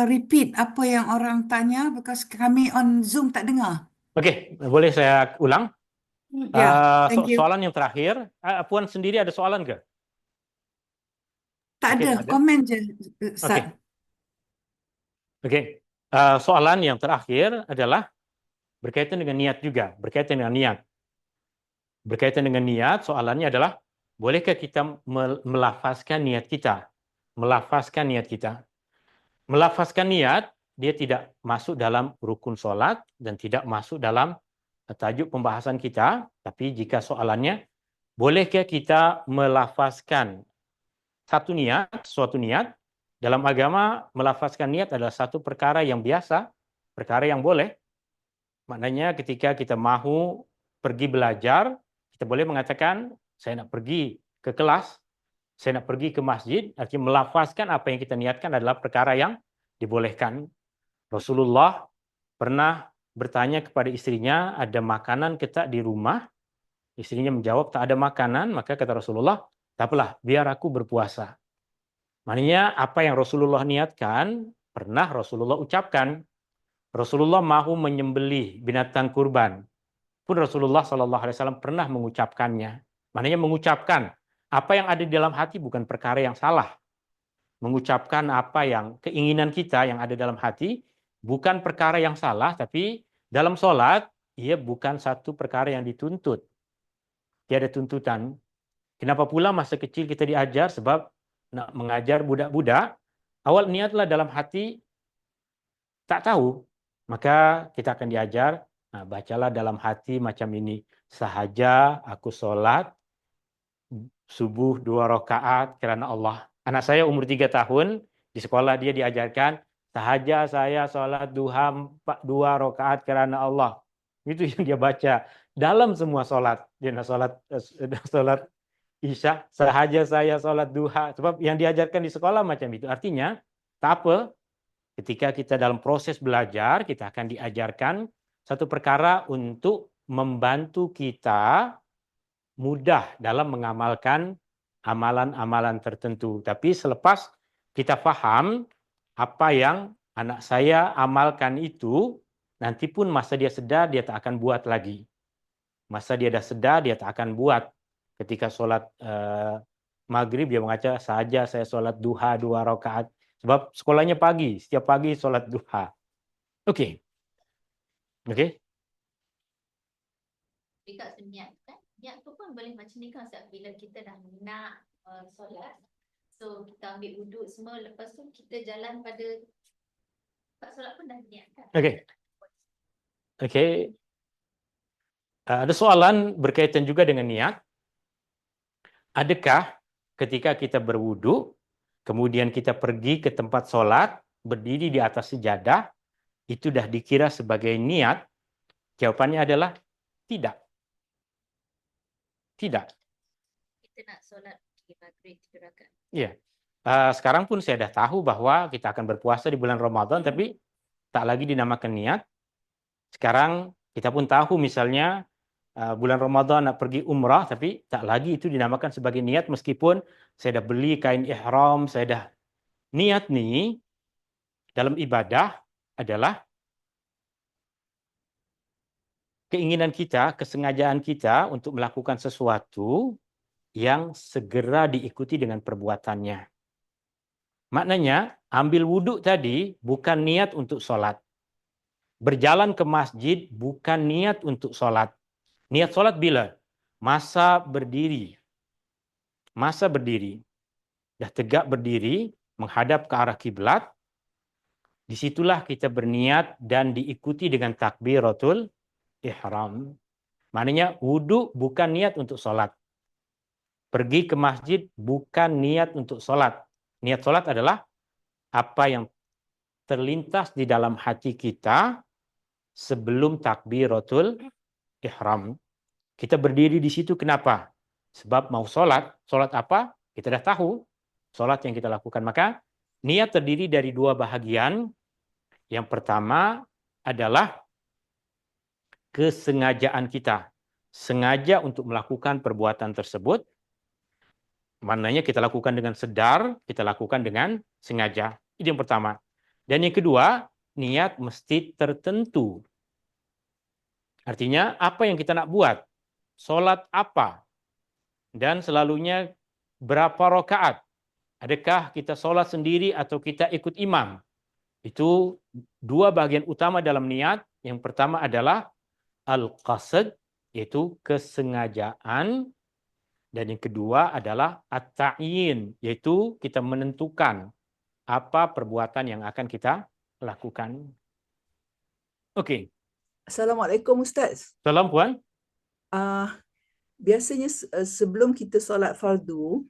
repeat apa yang orang tanya because kami on Zoom tak dengar. Okey, boleh saya ulang? Ya, thank you. Soalan yang terakhir, Puan sendiri ada soalan ke? Tak Okey, ada, tak ada. komen je Ustaz. Okey. Soalan yang terakhir adalah berkaitan dengan niat juga, berkaitan dengan niat. Berkaitan dengan niat, soalannya adalah bolehkah kita melafazkan niat kita? Melafazkan niat kita. Melafazkan niat, dia tidak masuk dalam rukun solat dan tidak masuk dalam tajuk pembahasan kita, tapi jika soalannya, bolehkah kita melafazkan suatu niat? Dalam agama, melafazkan niat adalah satu perkara yang biasa, perkara yang boleh. Maknanya ketika kita mahu pergi belajar, kita boleh mengatakan, saya nak pergi ke kelas, saya nak pergi ke masjid, artinya melafazkan apa yang kita niatkan adalah perkara yang dibolehkan. Rasulullah pernah bertanya kepada istrinya, ada makanan ke tak di rumah? Istrinya menjawab, tak ada makanan. Maka kata Rasulullah, tak apalah, biar aku berpuasa. Maknanya apa yang Rasulullah niatkan, pernah Rasulullah ucapkan. Rasulullah mahu menyembelih binatang kurban. Pun Rasulullah SAW pernah mengucapkannya. Maknanya mengucapkan apa yang ada di dalam hati bukan perkara yang salah. Mengucapkan apa yang keinginan kita yang ada dalam hati bukan perkara yang salah, tapi dalam sholat, ia bukan satu perkara yang dituntut. Tiada tuntutan. Kenapa pula masa kecil kita diajar? Sebab nak mengajar budak-budak, awal niatlah dalam hati tak tahu. Maka kita akan diajar, bacalah dalam hati macam ini. Sahaja aku sholat, subuh 2 rakaat kerana Allah. Anak saya umur 3 tahun, di sekolah dia diajarkan, sahaja saya sholat duha 2 rakaat kerana Allah. Itu yang dia baca. Dalam semua sholat. Dia nak sholat Isya, sahaja saya sholat duha. Sebab yang diajarkan di sekolah macam itu. Artinya, tak apa, ketika kita dalam proses belajar, kita akan diajarkan satu perkara untuk membantu kita mudah dalam mengamalkan amalan-amalan tertentu. Tapi selepas kita faham apa yang anak saya amalkan itu, nanti pun masa dia sedar, dia tak akan buat lagi. Masa dia dah sedar, dia tak akan buat. Ketika solat maghrib, dia mengaca, sahaja saya solat duha 2 rakaat. Sebab sekolahnya pagi, setiap pagi solat duha. Okey. Okey. Dekat niat kan, niat tu pun boleh macam ni kan Ustaz, bila kita dah nak solat, so kita ambil wuduk semua, lepas tu kita jalan pada solat pun dah niat kan. Okey. Okey. Ada soalan berkaitan juga dengan niat. Adakah ketika kita berwuduk, kemudian kita pergi ke tempat solat, berdiri di atas sejadah, itu dah dikira sebagai niat? Jawapannya adalah tidak. Tidak. Kita nak solat maghrib 3 rakaat. Ya. Sekarang pun saya dah tahu bahwa kita akan berpuasa di bulan Ramadan, tapi tak lagi dinamakan niat. Sekarang kita pun tahu misalnya bulan Ramadan nak pergi umrah, tapi tak lagi itu dinamakan sebagai niat, meskipun saya dah beli kain ihram, saya dah. Niat ni dalam ibadah adalah keinginan kita, kesengajaan kita untuk melakukan sesuatu yang segera diikuti dengan perbuatannya. Maknanya, ambil wuduk tadi bukan niat untuk solat. Berjalan ke masjid bukan niat untuk solat. Niat solat bila? Masa berdiri. Masa berdiri. Dah tegak berdiri, menghadap ke arah kiblat. Disitulah kita berniat dan diikuti dengan takbiratul ihram. Maknanya wudhu bukan niat untuk sholat. Pergi ke masjid bukan niat untuk sholat. Niat sholat adalah apa yang terlintas di dalam hati kita sebelum takbiratul ihram. Kita berdiri di situ kenapa? Sebab mau sholat. Sholat apa? Kita dah tahu. Sholat yang kita lakukan. Maka niat terdiri dari dua bahagian. Yang pertama adalah kesengajaan kita. Sengaja untuk melakukan perbuatan tersebut. Maknanya kita lakukan dengan sedar, kita lakukan dengan sengaja. Itu yang pertama. Dan yang kedua, niat mesti tertentu. Artinya apa yang kita nak buat? Sholat apa? Dan selalunya berapa rakaat? Adakah kita sholat sendiri atau kita ikut imam? Itu dua bagian utama dalam niat. Yang pertama adalah al-qasd, yaitu kesengajaan. Dan yang kedua adalah at-ta'yin, yaitu kita menentukan apa perbuatan yang akan kita lakukan. Okey. Assalamualaikum Ustaz. Salam puan. Biasanya sebelum kita solat fardu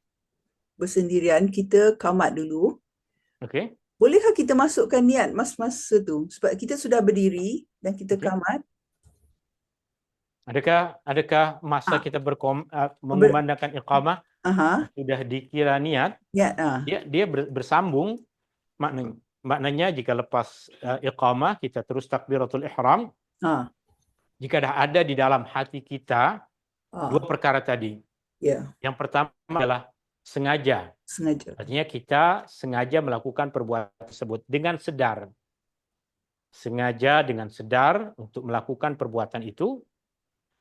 bersendirian, kita qamat dulu. Okey. Bolehkah kita masukkan niat masa tu? Sebab kita sudah berdiri dan kita Okey. qamat. Adakah masa Ah. kita memandangkan iqamah Aha, sudah dikira niat? niat. Dia bersambung. Maknanya jika lepas iqamah kita terus takbiratul ihram. Jika dah ada di dalam hati kita dua perkara tadi. Ya, Yang pertama adalah sengaja. sengaja. Artinya kita sengaja melakukan perbuatan tersebut dengan sedar. Sengaja dengan sedar untuk melakukan perbuatan itu.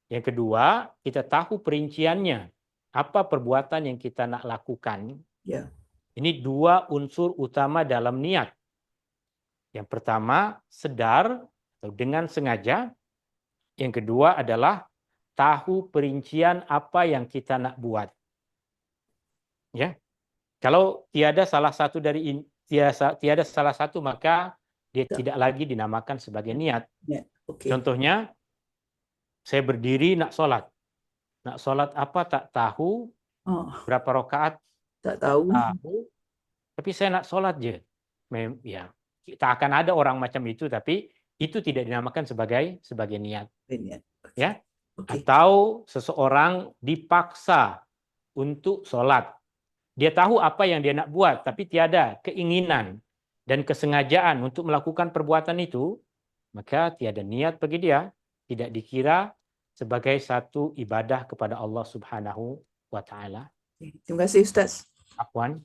Yang kedua, kita tahu perinciannya. Apa perbuatan yang kita nak lakukan. Ya. Ini dua unsur utama dalam niat. Yang pertama, sedar atau dengan sengaja. Yang kedua adalah tahu perincian apa yang kita nak buat. Ya. Kalau tiada salah satu maka dia tidak lagi dinamakan sebagai niat. Ya. Okay. Contohnya, saya berdiri nak solat. Nak solat apa tak tahu. Berapa rakaat Tak tahu. Tapi saya nak solat je. Ya, tak akan ada orang macam itu, tapi itu tidak dinamakan sebagai niat. Niat. Okay. Ya. Okay. Atau seseorang dipaksa untuk solat. Dia tahu apa yang dia nak buat, tapi tiada keinginan dan kesengajaan untuk melakukan perbuatan itu, maka tiada niat bagi dia, tidak dikira sebagai satu ibadah kepada Allah Subhanahu wa taala. Terima kasih Ustaz. Afwan.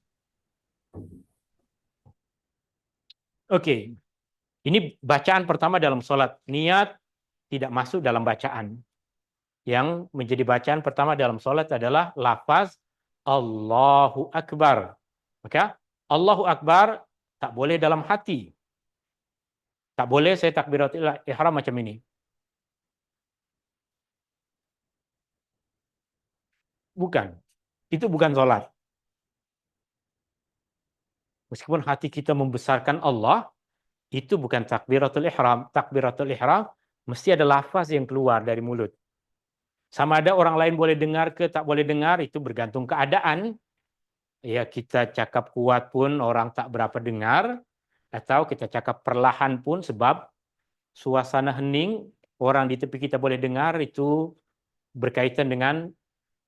Okey. Ini bacaan pertama dalam solat. Niat tidak masuk dalam bacaan. Yang menjadi bacaan pertama dalam solat adalah lafaz Allahu Akbar. Maka Allahu Akbar tak boleh dalam hati. Tak boleh saya takbiratul ihram macam ini. Bukan. Itu bukan solat. Meskipun hati kita membesarkan Allah, itu bukan takbiratul ihram. Takbiratul ihram mesti ada lafaz yang keluar dari mulut. Sama ada orang lain boleh dengar ke tak boleh dengar, itu bergantung keadaan. Ya, kita cakap kuat pun orang tak berapa dengar, atau kita cakap perlahan pun sebab suasana hening, orang di tepi kita boleh dengar, itu berkaitan dengan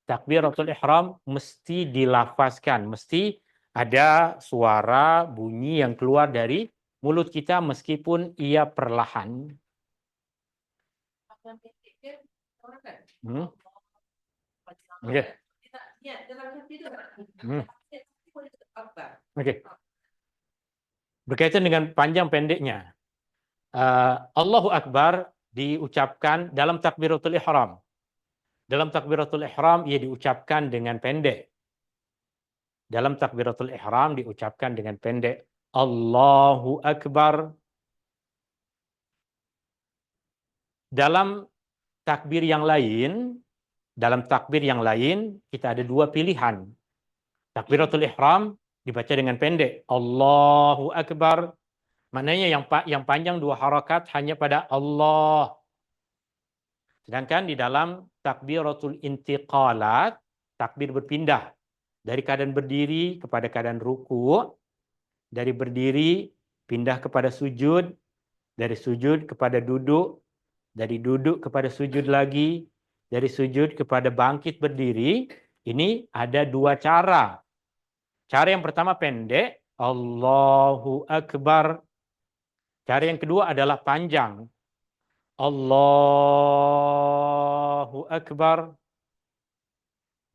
takbiratul ihram mesti dilafazkan, mesti ada suara bunyi yang keluar dari mulut kita meskipun ia perlahan. Okey. Okey. Berkaitan dengan panjang pendeknya. Allahu Akbar diucapkan dalam takbiratul ihram. Dalam takbiratul ihram ia diucapkan dengan pendek. Dalam takbiratul ihram diucapkan dengan pendek. Allahu Akbar. Dalam takbir yang lain, kita ada dua pilihan. Takbiratul ihram dibaca dengan pendek. Allahu Akbar. Maknanya yang panjang dua harakat hanya pada Allah. Sedangkan di dalam takbiratul intiqalat, takbir berpindah dari keadaan berdiri kepada keadaan ruku', dari berdiri pindah kepada sujud, dari sujud kepada duduk, dari duduk kepada sujud lagi, dari sujud kepada bangkit berdiri. Ini ada dua cara. Cara yang pertama pendek, Allahu Akbar. Cara yang kedua adalah panjang, Allahu Akbar.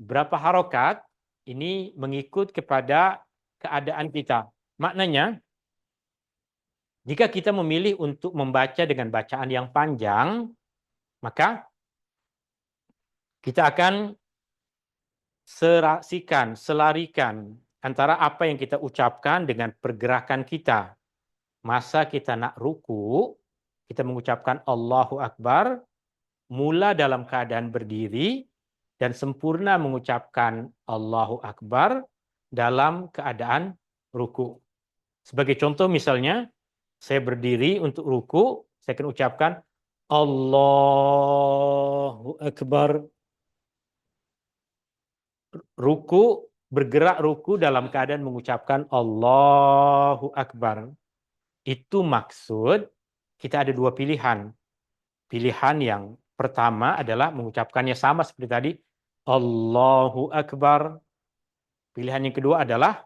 Berapa harokat? Ini mengikut kepada keadaan kita. Maknanya, jika kita memilih untuk membaca dengan bacaan yang panjang, maka kita akan selarikan antara apa yang kita ucapkan dengan pergerakan kita. Masa kita nak ruku, kita mengucapkan Allahu Akbar, mula dalam keadaan berdiri, dan sempurna mengucapkan Allahu Akbar dalam keadaan ruku. Sebagai contoh misalnya, saya berdiri untuk ruku, saya akan ucapkan Allahu Akbar. Ruku, bergerak ruku dalam keadaan mengucapkan Allahu Akbar. Itu maksud kita ada dua pilihan. Pilihan yang pertama adalah mengucapkannya sama seperti tadi, Allahu Akbar. Pilihan yang kedua adalah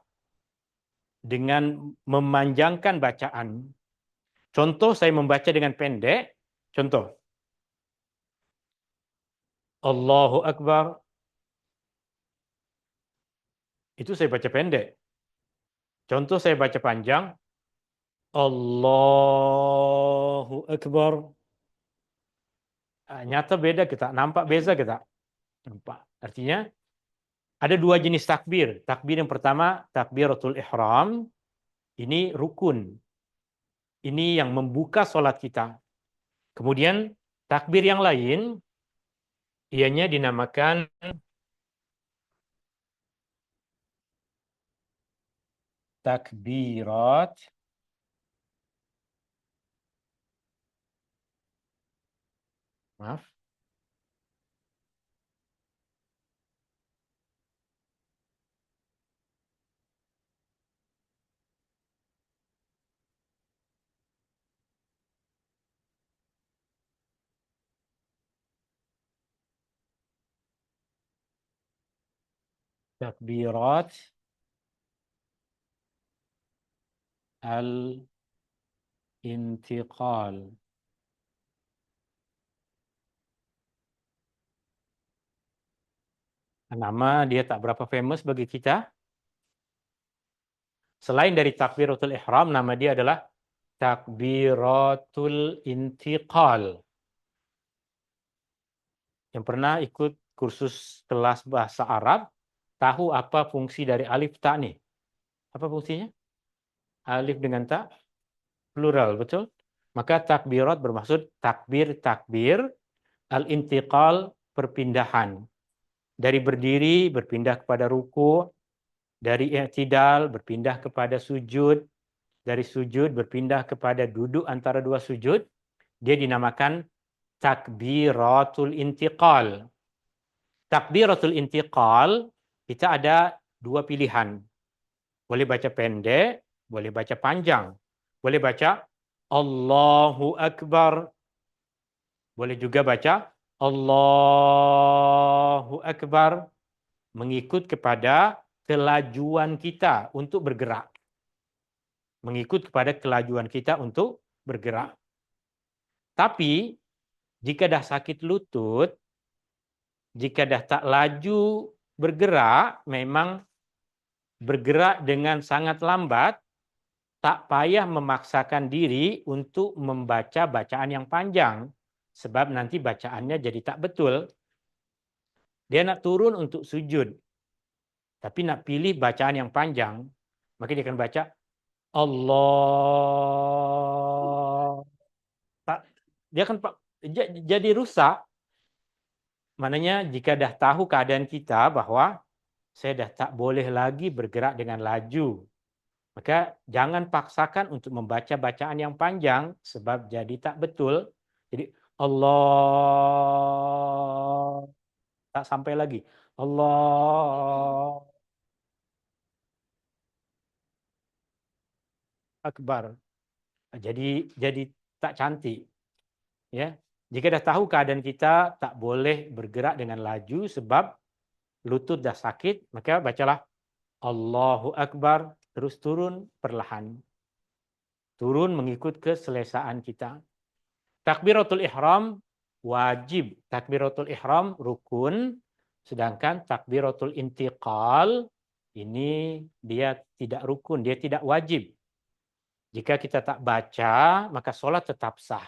dengan memanjangkan bacaan. Contoh saya membaca dengan pendek. Contoh. Allahu Akbar. Itu saya baca pendek. Contoh saya baca panjang. Allahu Akbar. Nyata beda kita. Nampak beza kita. Nampak. Artinya ada dua jenis takbir. Takbir yang pertama, takbiratul ihram. Ini rukun. Ini yang membuka sholat kita. Kemudian takbir yang lain, ianya dinamakan takbirat maaf. Takbirat al-intiqal. Nama dia tak berapa famous bagi kita. Selain dari takbiratul ihram, nama dia adalah takbiratul intiqal. Yang pernah ikut kursus kelas bahasa Arab, tahu apa fungsi dari alif ta nih? Apa fungsinya? Alif dengan ta? Plural, betul? Maka takbirat bermaksud takbir-takbir, al-intiqal, perpindahan. Dari berdiri berpindah kepada ruku, dari i'tidal berpindah kepada sujud, dari sujud berpindah kepada duduk antara dua sujud, dia dinamakan takbiratul intiqal. Takbiratul intiqal, kita ada dua pilihan. Boleh baca pendek, boleh baca panjang. Boleh baca Allahu Akbar. Boleh juga baca Allahu Akbar. Mengikut kepada kelajuan kita untuk bergerak. Mengikut kepada kelajuan kita untuk bergerak. Tapi, jika dah sakit lutut, jika dah tak laju bergerak, memang bergerak dengan sangat lambat, tak payah memaksakan diri untuk membaca bacaan yang panjang. Sebab nanti bacaannya jadi tak betul. Dia nak turun untuk sujud. Tapi nak pilih bacaan yang panjang. Maka dia akan baca Allah. Dia akan jadi rusak. Maknanya jika dah tahu keadaan kita bahwa saya dah tak boleh lagi bergerak dengan laju. Maka jangan paksakan untuk membaca bacaan yang panjang sebab jadi tak betul. Jadi Allah, tak sampai lagi. Allah Akbar. Jadi tak cantik, ya. Jika dah tahu keadaan kita tak boleh bergerak dengan laju sebab lutut dah sakit, maka bacalah Allahu Akbar, terus turun perlahan. Turun mengikut keselesaan kita. Takbiratul ihram wajib. Takbiratul ihram rukun, sedangkan takbiratul intiqal ini dia tidak rukun, dia tidak wajib. Jika kita tak baca, maka solat tetap sah.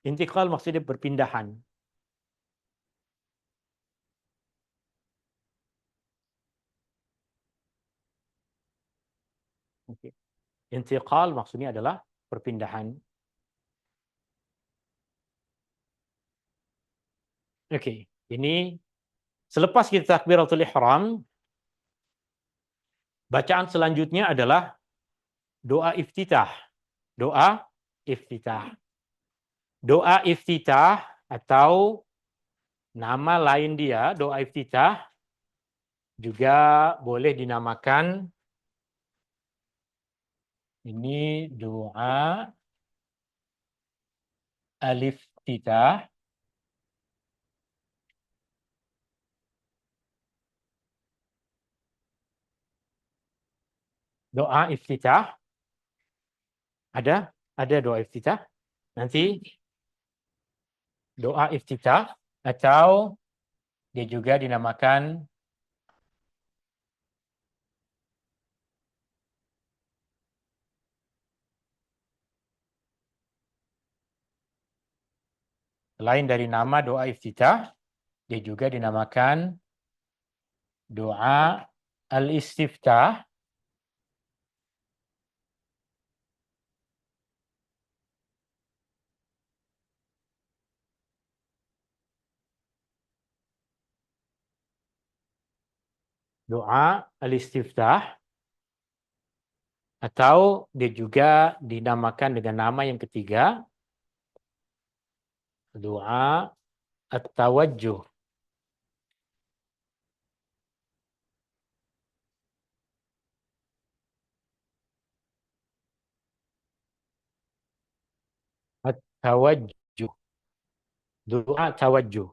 Intiqal maksudnya berpindahan. Okay. Intiqal maksudnya adalah perpindahan. Oke, ini selepas kita takbiratul ihram, bacaan selanjutnya adalah doa iftitah. Doa iftitah. Doa iftitah atau nama lain dia, doa iftitah, juga boleh dinamakan ini doa al-iftitah. Doa iftitah. Ada doa iftitah. Nanti doa iftitah atau dia juga dinamakan lain dari nama doa iftitah, dia juga dinamakan doa al-istiftah. Doa al-istiftah, atau dia juga dinamakan dengan nama yang ketiga, doa at-tawajjuh. At-tawajjuh. Doa tawajjuh.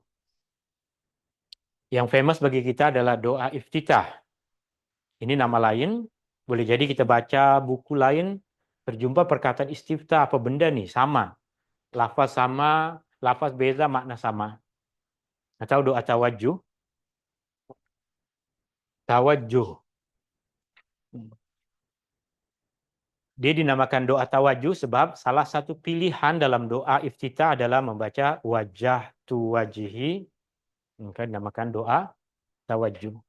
Yang famous bagi kita adalah doa iftitah. Ini nama lain. Boleh jadi kita baca buku lain, terjumpa perkataan istiftah, apa benda nih? Sama. Lafaz sama, lafaz beza, makna sama. Atau doa tawajjuh. Tawajjuh. Dia dinamakan doa tawajjuh sebab salah satu pilihan dalam doa iftitah adalah membaca wajah tu wajihi. Maka dinamakan doa tawajjuh.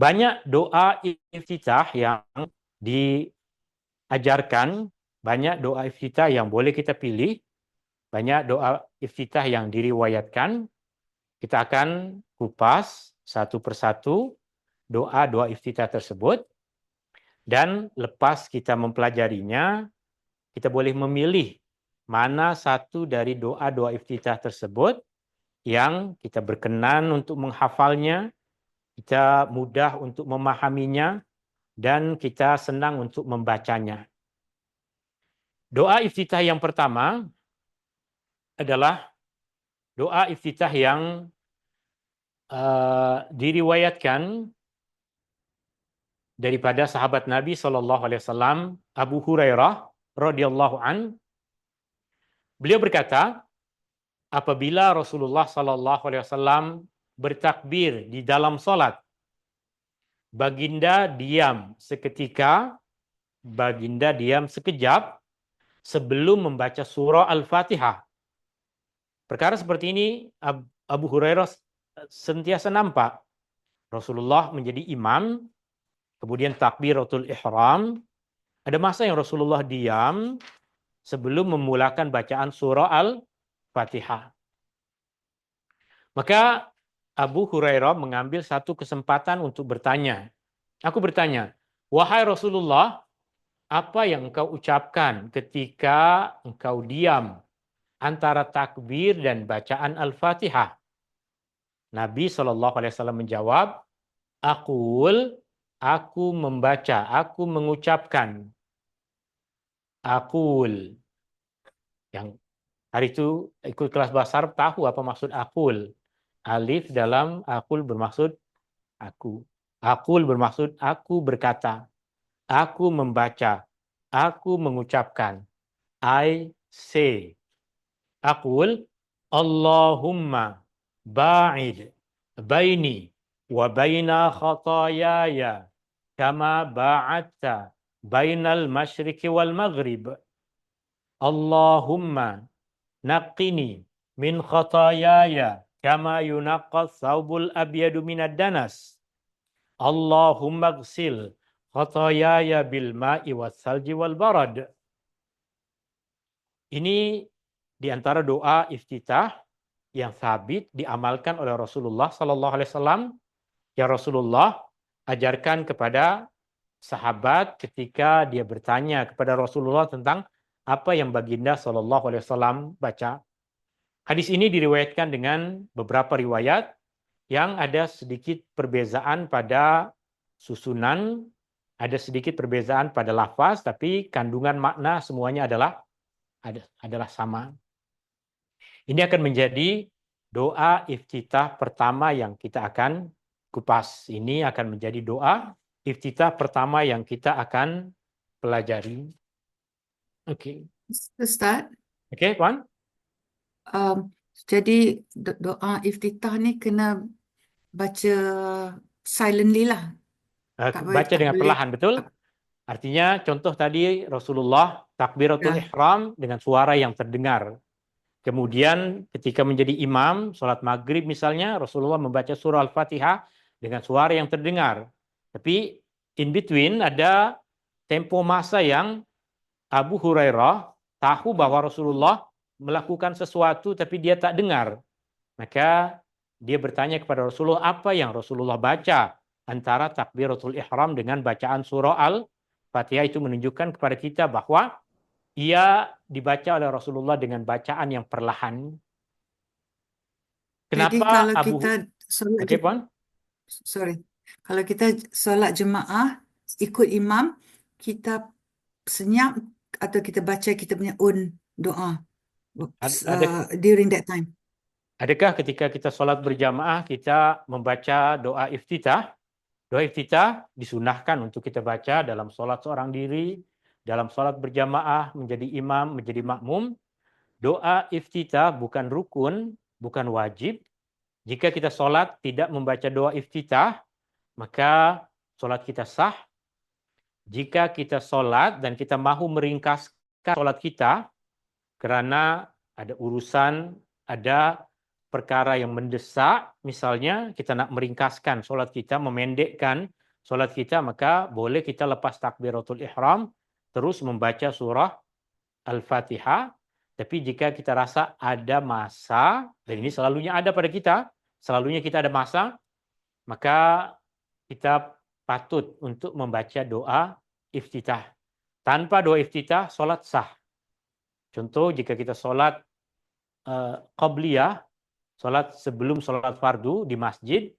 Banyak doa iftitah yang diajarkan, banyak doa iftitah yang boleh kita pilih, banyak doa iftitah yang diriwayatkan. Kita akan kupas satu persatu doa-doa iftitah tersebut, dan lepas kita mempelajarinya, kita boleh memilih mana satu dari doa-doa iftitah tersebut yang kita berkenan untuk menghafalnya, kita mudah untuk memahaminya, dan kita senang untuk membacanya. Doa iftitah yang pertama adalah doa iftitah yang diriwayatkan daripada sahabat Nabi SAW, Abu Hurairah radhiyallahu an. Beliau berkata, apabila Rasulullah SAW bertakbir di dalam solat, baginda diam seketika, baginda diam sekejap sebelum membaca surah Al-Fatihah. Perkara seperti ini Abu Hurairah sentiasa nampak. Rasulullah menjadi imam, kemudian takbiratul ihram. Ada masa yang Rasulullah diam sebelum memulakan bacaan surah Al-Fatihah. Maka Abu Hurairah mengambil satu kesempatan untuk bertanya. Aku bertanya, wahai Rasulullah, apa yang engkau ucapkan ketika engkau diam antara takbir dan bacaan Al-Fatihah? Nabi SAW menjawab, aku membaca, aku mengucapkan. Aqul. Yang hari itu ikut kelas bahasa Arab tahu apa maksud aqul. Alif dalam aqul bermaksud aku. Aqul bermaksud aku berkata. Aku membaca. Aku mengucapkan. I say. Aqul, Allahumma ba'id baini wa baina khatayaya kama ba'adta bainal masyriqi wal maghrib. Allahumma naqqini min khatayaya kama yunaqqas thawbul abyadu minad danas. Allahumma ghsil khatayaya bil ma'i was salji wal barad. Ini di antara doa iftitah yang sabit diamalkan oleh Rasulullah sallallahu alaihi wasallam. Ya Rasulullah, ajarkan kepada sahabat ketika dia bertanya kepada Rasulullah tentang apa yang baginda sallallahu alaihi wasallam baca. Hadis ini diriwayatkan dengan beberapa riwayat yang ada sedikit perbezaan pada susunan, ada sedikit perbezaan pada lafaz, tapi kandungan makna semuanya adalah sama. Ini akan menjadi doa iftitah pertama yang kita akan kupas. Ini akan menjadi doa iftitah pertama yang kita akan pelajari. Oke. Ustaz, Oke, Puan? jadi doa iftitah ni kena baca silently lah. Tak boleh, Baca tak dengan boleh. perlahan, betul? Artinya contoh tadi Rasulullah takbiratul Ya. ihram dengan suara yang terdengar. Kemudian ketika menjadi imam, sholat maghrib misalnya, Rasulullah membaca surah Al-Fatihah dengan suara yang terdengar. Tapi in between ada tempo masa yang Abu Hurairah tahu bahwa Rasulullah melakukan sesuatu tapi dia tak dengar. Maka dia bertanya kepada Rasulullah apa yang Rasulullah baca antara takbiratul ihram dengan bacaan surah Al-Fatihah. Itu menunjukkan kepada kita bahwa ia dibaca oleh Rasulullah dengan bacaan yang perlahan. Jadi Kenapa kalau Abu kita solat Oke, Puan? kalau kita solat jemaah ikut imam, kita senyap atau kita baca kita punya own doa during that time. Adakah ketika kita sholat berjamaah kita membaca doa iftitah? Doa iftitah disunahkan untuk kita baca dalam sholat seorang diri, dalam sholat berjamaah, menjadi imam, menjadi makmum. Doa iftitah bukan rukun, bukan wajib. Jika kita sholat tidak membaca doa iftitah, maka sholat kita sah. Jika kita sholat dan kita mahu meringkaskan sholat kita, karena ada urusan, ada perkara yang mendesak, misalnya kita nak meringkaskan sholat kita, memendekkan sholat kita, maka boleh kita lepas takbiratul ihram, terus membaca surah Al-Fatihah. Tapi jika kita rasa ada masa, dan ini selalunya ada pada kita, selalunya kita ada masa, maka kita patut untuk membaca doa iftitah. Tanpa doa iftitah, sholat sah. Contoh, jika kita sholat qabliyah, sholat sebelum sholat fardu di masjid,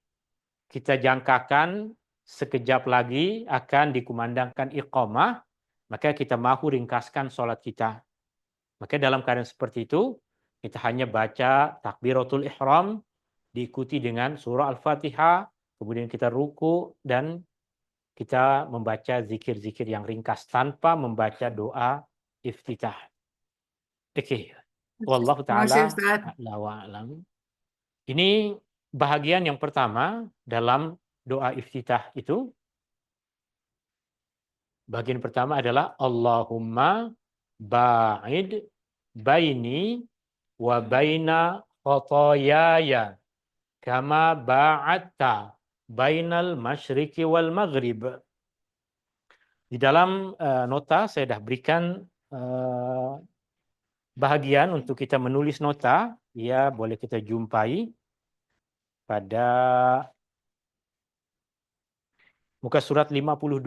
kita jangkakan sekejap lagi akan dikumandangkan iqamah, maka kita mahu ringkaskan sholat kita. Maka dalam keadaan seperti itu, kita hanya baca takbiratul ihram, diikuti dengan surah Al-Fatihah, kemudian kita ruku, dan kita membaca zikir-zikir yang ringkas tanpa membaca doa iftitah. Oke. Wallahu Terima kasih, ta'ala Ustaz. a'la wa a'lam. Ini bahagian yang pertama dalam doa iftitah itu. Bagian pertama adalah Allahumma ba'id baini wa baina khotoyaya kama ba'adta bainal masyriqi wal maghrib. Di dalam nota saya dah berikan bahagian untuk kita menulis nota, ya boleh kita jumpai pada muka surat 52.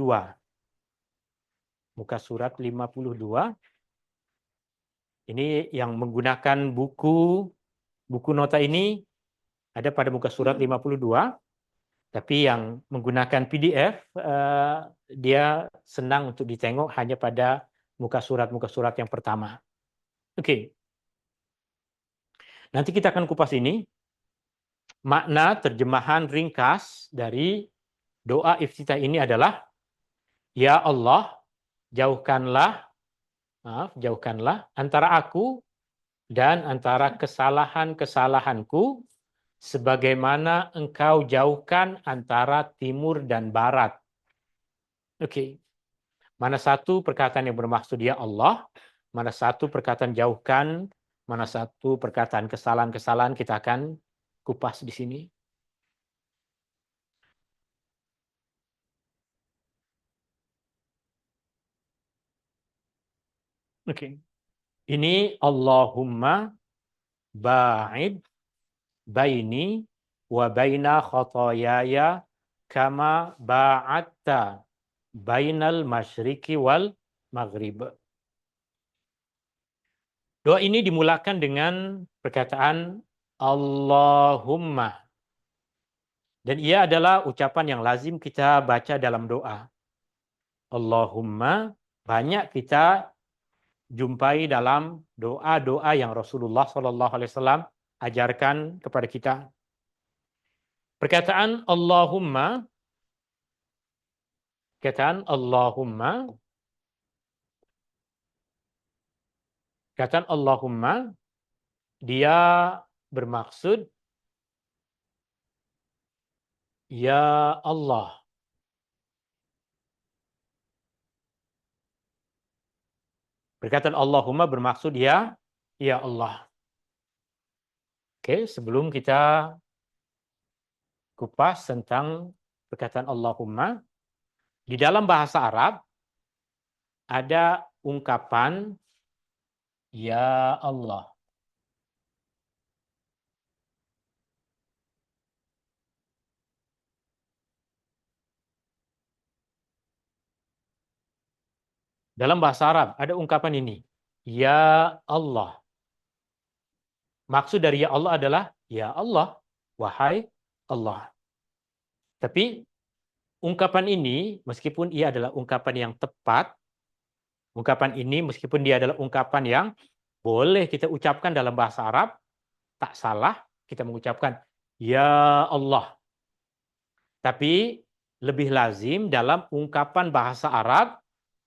muka surat 52. Ini yang menggunakan buku nota ini ada pada muka surat 52. Tapi yang menggunakan PDF, dia senang untuk ditengok hanya pada muka surat yang pertama. Oke. Nanti kita akan kupas ini. Makna terjemahan ringkas dari doa iftitah ini adalah, Ya Allah, jauhkanlah antara aku dan antara kesalahan-kesalahanku sebagaimana engkau jauhkan antara timur dan barat. Oke. Mana satu perkataan yang bermaksud ya Allah, mana satu perkataan jauhkan, mana satu perkataan kesalahan-kesalahan, kita akan kupas di sini. Oke. Ini Allahumma ba'id baini wa baina khotoyaya kama ba'atta bainal masyriqi wal maghrib. Doa ini dimulakan dengan perkataan Allahumma. Dan ia adalah ucapan yang lazim kita baca dalam doa. Allahumma banyak kita jumpai dalam doa-doa yang Rasulullah SAW ajarkan kepada kita. Perkataan Allahumma dia bermaksud ya Allah. Perkataan Allahumma bermaksud ya Allah. Oke, sebelum kita kupas tentang perkataan Allahumma, di dalam bahasa Arab ada ungkapan ya Allah. Dalam bahasa Arab ada ungkapan ini, ya Allah. Maksud dari ya Allah adalah, ya Allah, wahai Allah. Tapi ungkapan ini, meskipun ia adalah ungkapan yang tepat, ungkapan ini meskipun dia adalah ungkapan yang boleh kita ucapkan dalam bahasa Arab, tak salah kita mengucapkan ya Allah. Tapi lebih lazim dalam ungkapan bahasa Arab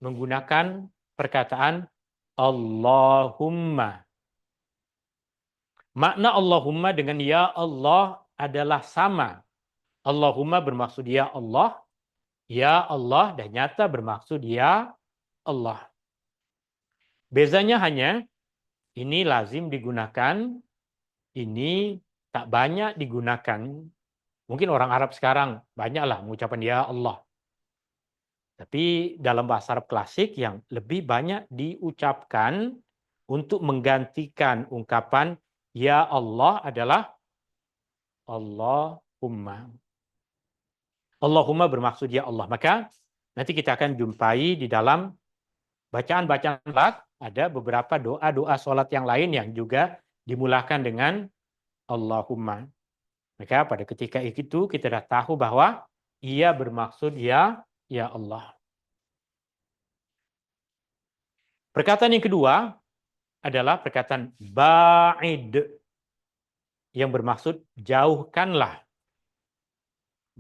menggunakan perkataan Allahumma. Makna Allahumma dengan ya Allah adalah sama. Allahumma bermaksud ya Allah dan nyata bermaksud ya Allah. Bezanya hanya ini lazim digunakan, ini tak banyak digunakan. Mungkin orang Arab sekarang banyaklah mengucapkan ya Allah. Tapi dalam bahasa Arab klasik yang lebih banyak diucapkan untuk menggantikan ungkapan ya Allah adalah Allahumma. Allahumma bermaksud ya Allah. Maka nanti kita akan jumpai di dalam bacaan-bacaan salat ada beberapa doa-doa salat yang lain yang juga dimulakan dengan Allahumma. Maka pada ketika itu kita dah tahu bahwa ia bermaksud ya Allah. Perkataan yang kedua adalah perkataan ba'id yang bermaksud jauhkanlah.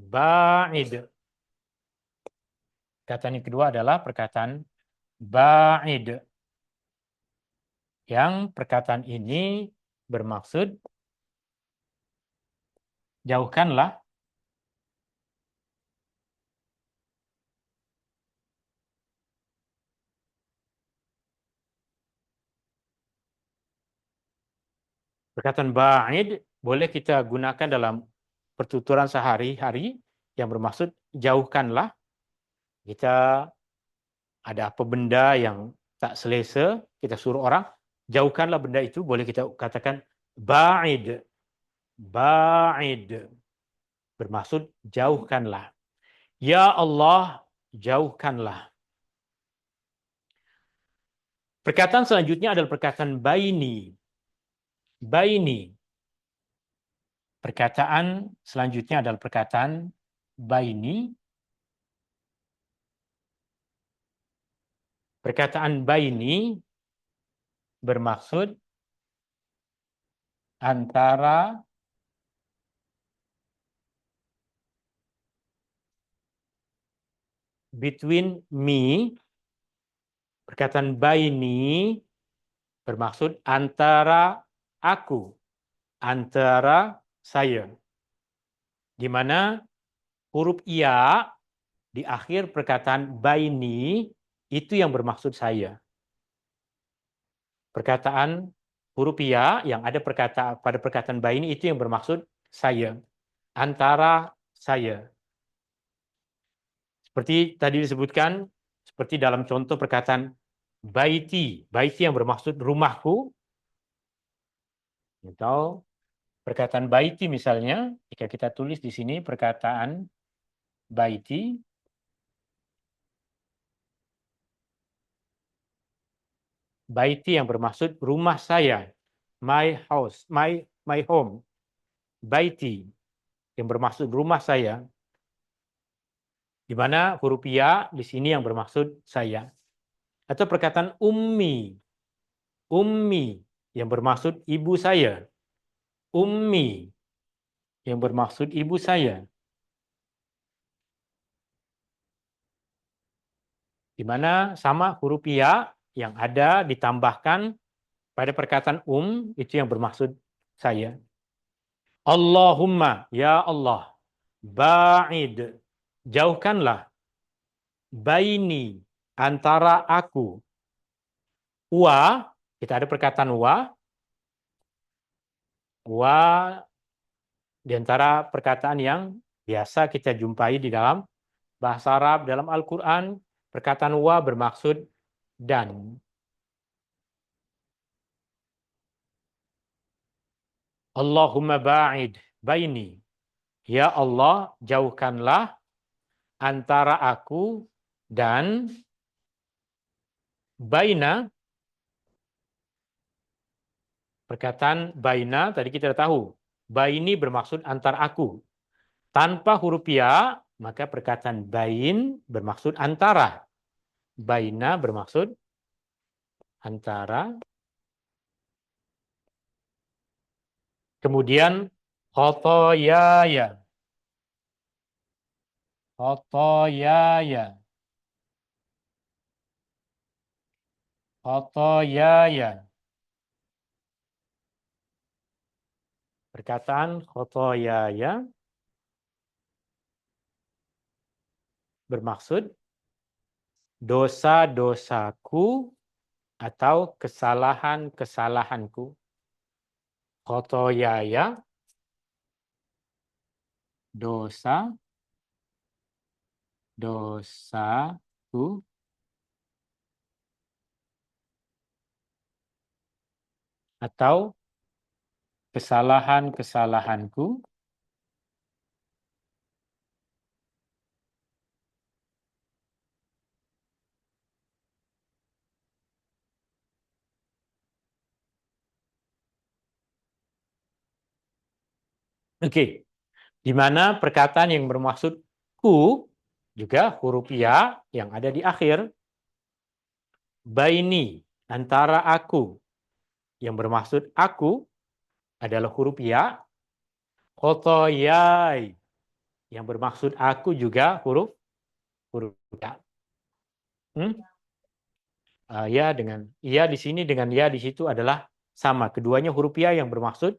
Ba'id. Perkataan yang kedua adalah perkataan ba'id. Yang perkataan ini bermaksud jauhkanlah. Perkataan ba'id boleh kita gunakan dalam pertuturan sehari-hari yang bermaksud jauhkanlah. Kita ada apa benda yang tak selesa, kita suruh orang, jauhkanlah benda itu, boleh kita katakan ba'id. Ba'id. Bermaksud jauhkanlah. Ya Allah, jauhkanlah. Perkataan selanjutnya adalah perkataan baini. Baini. Perkataan selanjutnya adalah perkataan baini. Perkataan baini bermaksud antara between me. Perkataan baini bermaksud antara aku, antara saya. Di mana huruf ya di akhir perkataan baini itu yang bermaksud saya. Perkataan huruf ya yang ada pada perkataan baini itu yang bermaksud saya, antara saya. Seperti tadi disebutkan, seperti dalam contoh perkataan baiti, baiti yang bermaksud rumahku, atau perkataan baiti misalnya, jika kita tulis di sini perkataan baiti, baiti yang bermaksud rumah saya, my house, my home, baiti yang bermaksud rumah saya, di mana huruf ya di sini yang bermaksud saya. Atau perkataan ummi, ummi yang bermaksud ibu saya, ummi yang bermaksud ibu saya. Di mana sama huruf ya yang ada ditambahkan pada perkataan itu yang bermaksud saya. Allahumma, ya Allah, ba'id, jauhkanlah, baini, antara aku, wa, kita ada perkataan wa di antara perkataan yang biasa kita jumpai di dalam bahasa Arab, dalam Al-Quran, perkataan wa bermaksud dan. Allahumma ba'id baini. Ya Allah, jauhkanlah antara aku dan baina. Perkataan baina tadi kita tahu. Baini bermaksud antar aku. Tanpa huruf ya, maka perkataan bain bermaksud antara. Baina bermaksud antara. Kemudian khotoyaya. Khotoyaya. Khotoyaya. Perkataan khotoyaya bermaksud dosa-dosaku atau kesalahan-kesalahanku. Khotoyaya, dosa, dosaku, atau kesalahan-kesalahanku. Oke, di mana perkataan yang bermaksud ku juga huruf ya yang ada di akhir. Baini, antara aku, yang bermaksud aku adalah huruf ya. Khotoyai, yang bermaksud aku juga huruf ya. Ya di sini dengan ya di situ adalah sama. Keduanya huruf ya yang bermaksud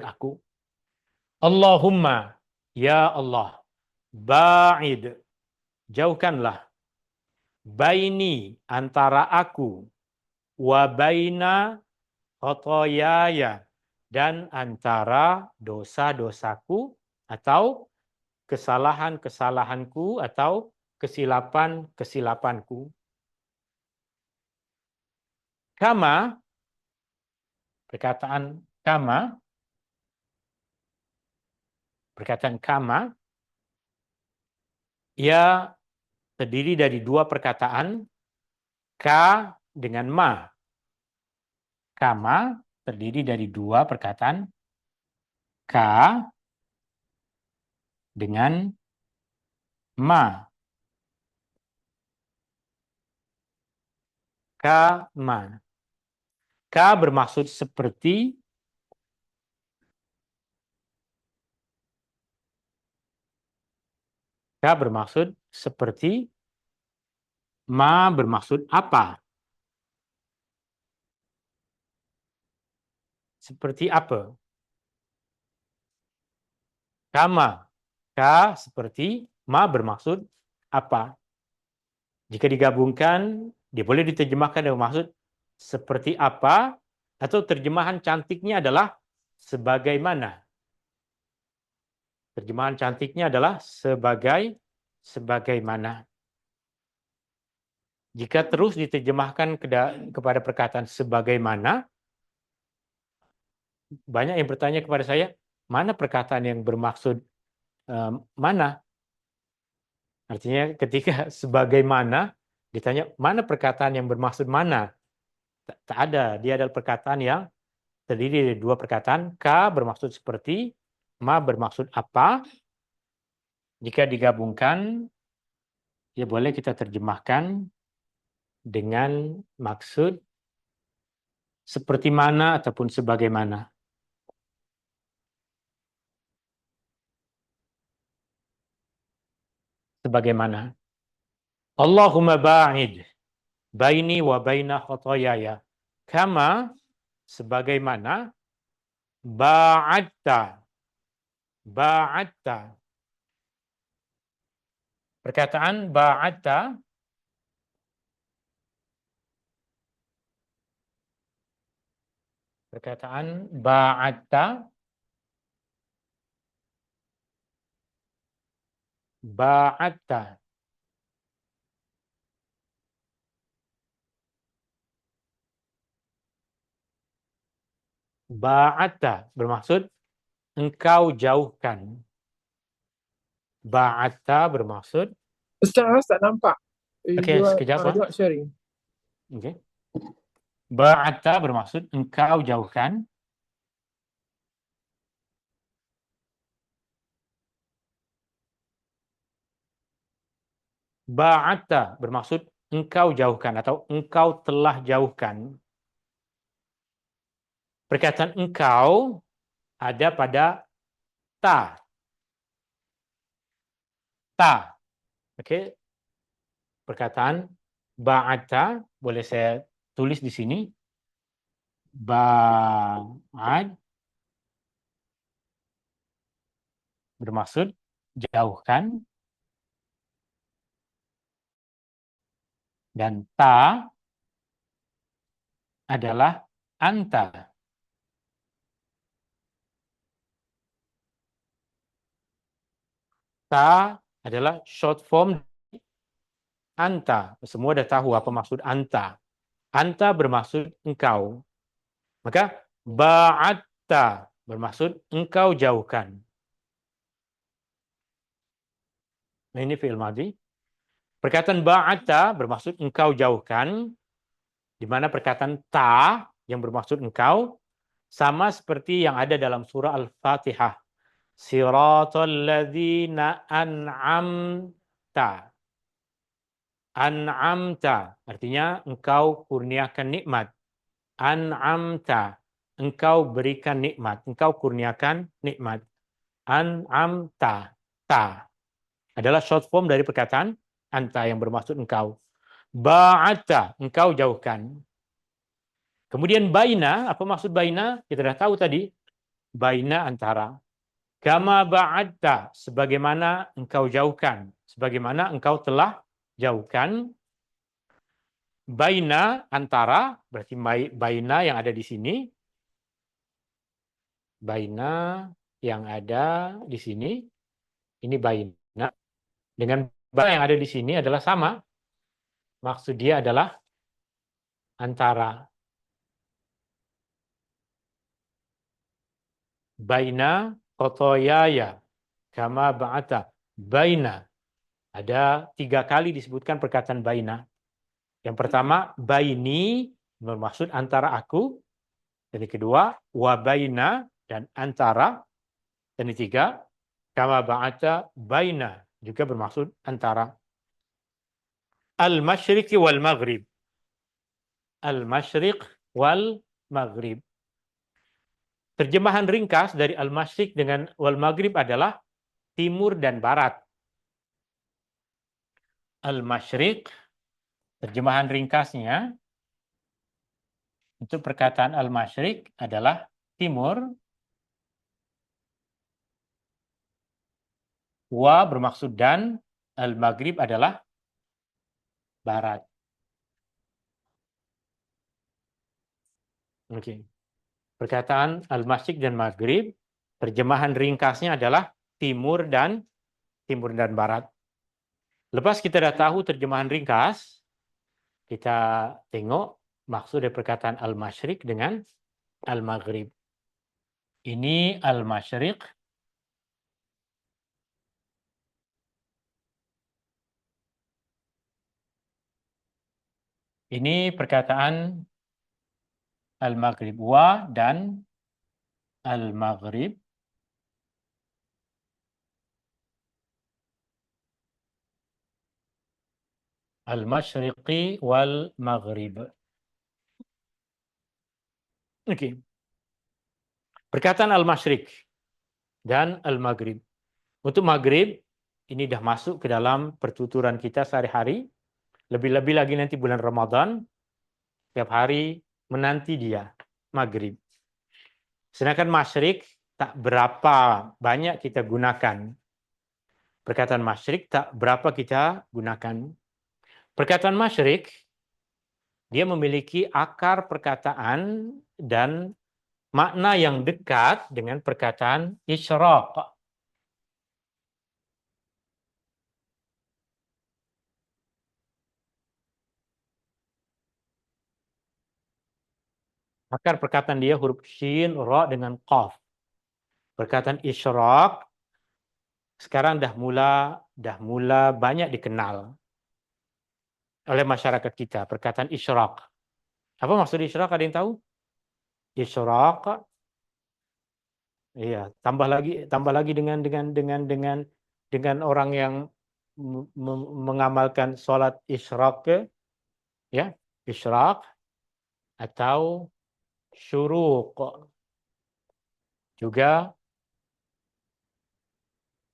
aku. Allahumma, ya Allah, ba'id, jauhkanlah, baini, antara aku, wa baina khotoyaya, dan antara dosa-dosaku atau kesalahan-kesalahanku atau kesilapan-kesilapanku. Kama, perkataan kama ia terdiri dari dua perkataan, ka dengan ma. Kama terdiri dari dua perkataan ka dengan ma. Kama. Ka bermaksud seperti, ka bermaksud seperti, ma bermaksud apa? Seperti apa? Kama. Ka seperti, ma bermaksud apa? Jika digabungkan, dia boleh diterjemahkan dengan maksud seperti apa, atau terjemahan cantiknya adalah sebagaimana. Terjemahan cantiknya adalah sebagaimana. Jika terus diterjemahkan kepada perkataan sebagaimana, banyak yang bertanya kepada saya, mana perkataan yang bermaksud mana? Artinya ketika sebagaimana ditanya, mana perkataan yang bermaksud mana? Tak ada. Dia adalah perkataan yang terdiri dari dua perkataan. Ka bermaksud seperti, ma bermaksud apa. Jika digabungkan, ya boleh kita terjemahkan dengan maksud seperti mana ataupun sebagaimana. Sebagaimana. Allahumma ba'id baini wa baina khotoyaya. Kama sebagaimana ba'adta. Ba'adta. Perkataan ba'adta ba'adta ba'adta bermaksud engkau jauhkan. Ba'adta bermaksud, Ustaz tak nampak. okey, sekejap, Wan. Not sharing. Okey. Ba'adta bermaksud engkau jauhkan. Ba'adta bermaksud engkau jauhkan atau engkau telah jauhkan. Perkataan engkau ada pada ta. Ta. Okey. Perkataan ba'adta boleh saya tulis di sini. Ba'ad bermaksud jauhkan. Dan ta adalah anta. Ta adalah short form anta. Semua dah tahu apa maksud anta. Anta bermaksud engkau. Maka ba'adta bermaksud engkau jauhkan. Nah, ini fi'il madhi. Perkataan ba'adta bermaksud engkau jauhkan, di mana perkataan ta yang bermaksud engkau sama seperti yang ada dalam surah Al-Fatihah. Siratal ladzina an'amta. An'amta artinya engkau kurniakan nikmat. An'amta, engkau berikan nikmat, engkau kurniakan nikmat. An'amta, ta adalah short form dari perkataan anta yang bermaksud engkau. Ba'adta, engkau jauhkan. Kemudian baina, apa maksud baina? Kita dah tahu tadi. Baina antara. Kama ba'adta, sebagaimana engkau jauhkan. Sebagaimana engkau telah jauhkan. Baina antara, berarti baina yang ada di sini. Baina yang ada di sini. Ini baina. Dengan baina yang ada di sini adalah sama. Maksud dia adalah antara. Baina khotoyaya kama ba'ata. Baina. Ada 3 kali disebutkan perkataan baina. Yang pertama, baini bermaksud antara aku. Yang kedua, wa baina dan antara. Dan ketiga, kama ba'ata baina juga bermaksud antara. Al-masyriqi wal maghrib. Al-masyriq wal maghrib. Terjemahan ringkas dari al-masyriq dengan wal maghrib adalah timur dan barat. Al-masyriq, terjemahan ringkasnya untuk perkataan al-masyriq adalah timur. Wa bermaksud dan, al-maghrib adalah barat. Oke. Perkataan al-masyriq dan maghrib, terjemahan ringkasnya adalah timur dan barat. Lepas kita dah tahu terjemahan ringkas, kita tengok maksud dari perkataan al-masyriq dengan al-maghrib. Ini al-masyriq. Ini perkataan al-maghrib. Wa dan al-maghrib. Al-masyriqi wal maghrib. Oke. Perkataan al-masyriq dan al-maghrib. Untuk maghrib, ini dah masuk ke dalam pertuturan kita sehari-hari. Lebih-lebih lagi nanti bulan Ramadan, setiap hari menanti dia, maghrib. Sedangkan masyriq tak berapa banyak kita gunakan. Perkataan masyriq tak berapa kita gunakan. Perkataan masyriq, dia memiliki akar perkataan dan makna yang dekat dengan perkataan isyraq. Akar perkataan dia huruf shin, ra dengan qaf. Perkataan isyraq sekarang dah mula banyak dikenal oleh masyarakat kita. Perkataan isyraq. Apa maksud isyraq? Ada yang tahu? Isyraq, iya, tambah lagi dengan orang yang mengamalkan sholat isyraq, ya, isyraq atau syuruq. Juga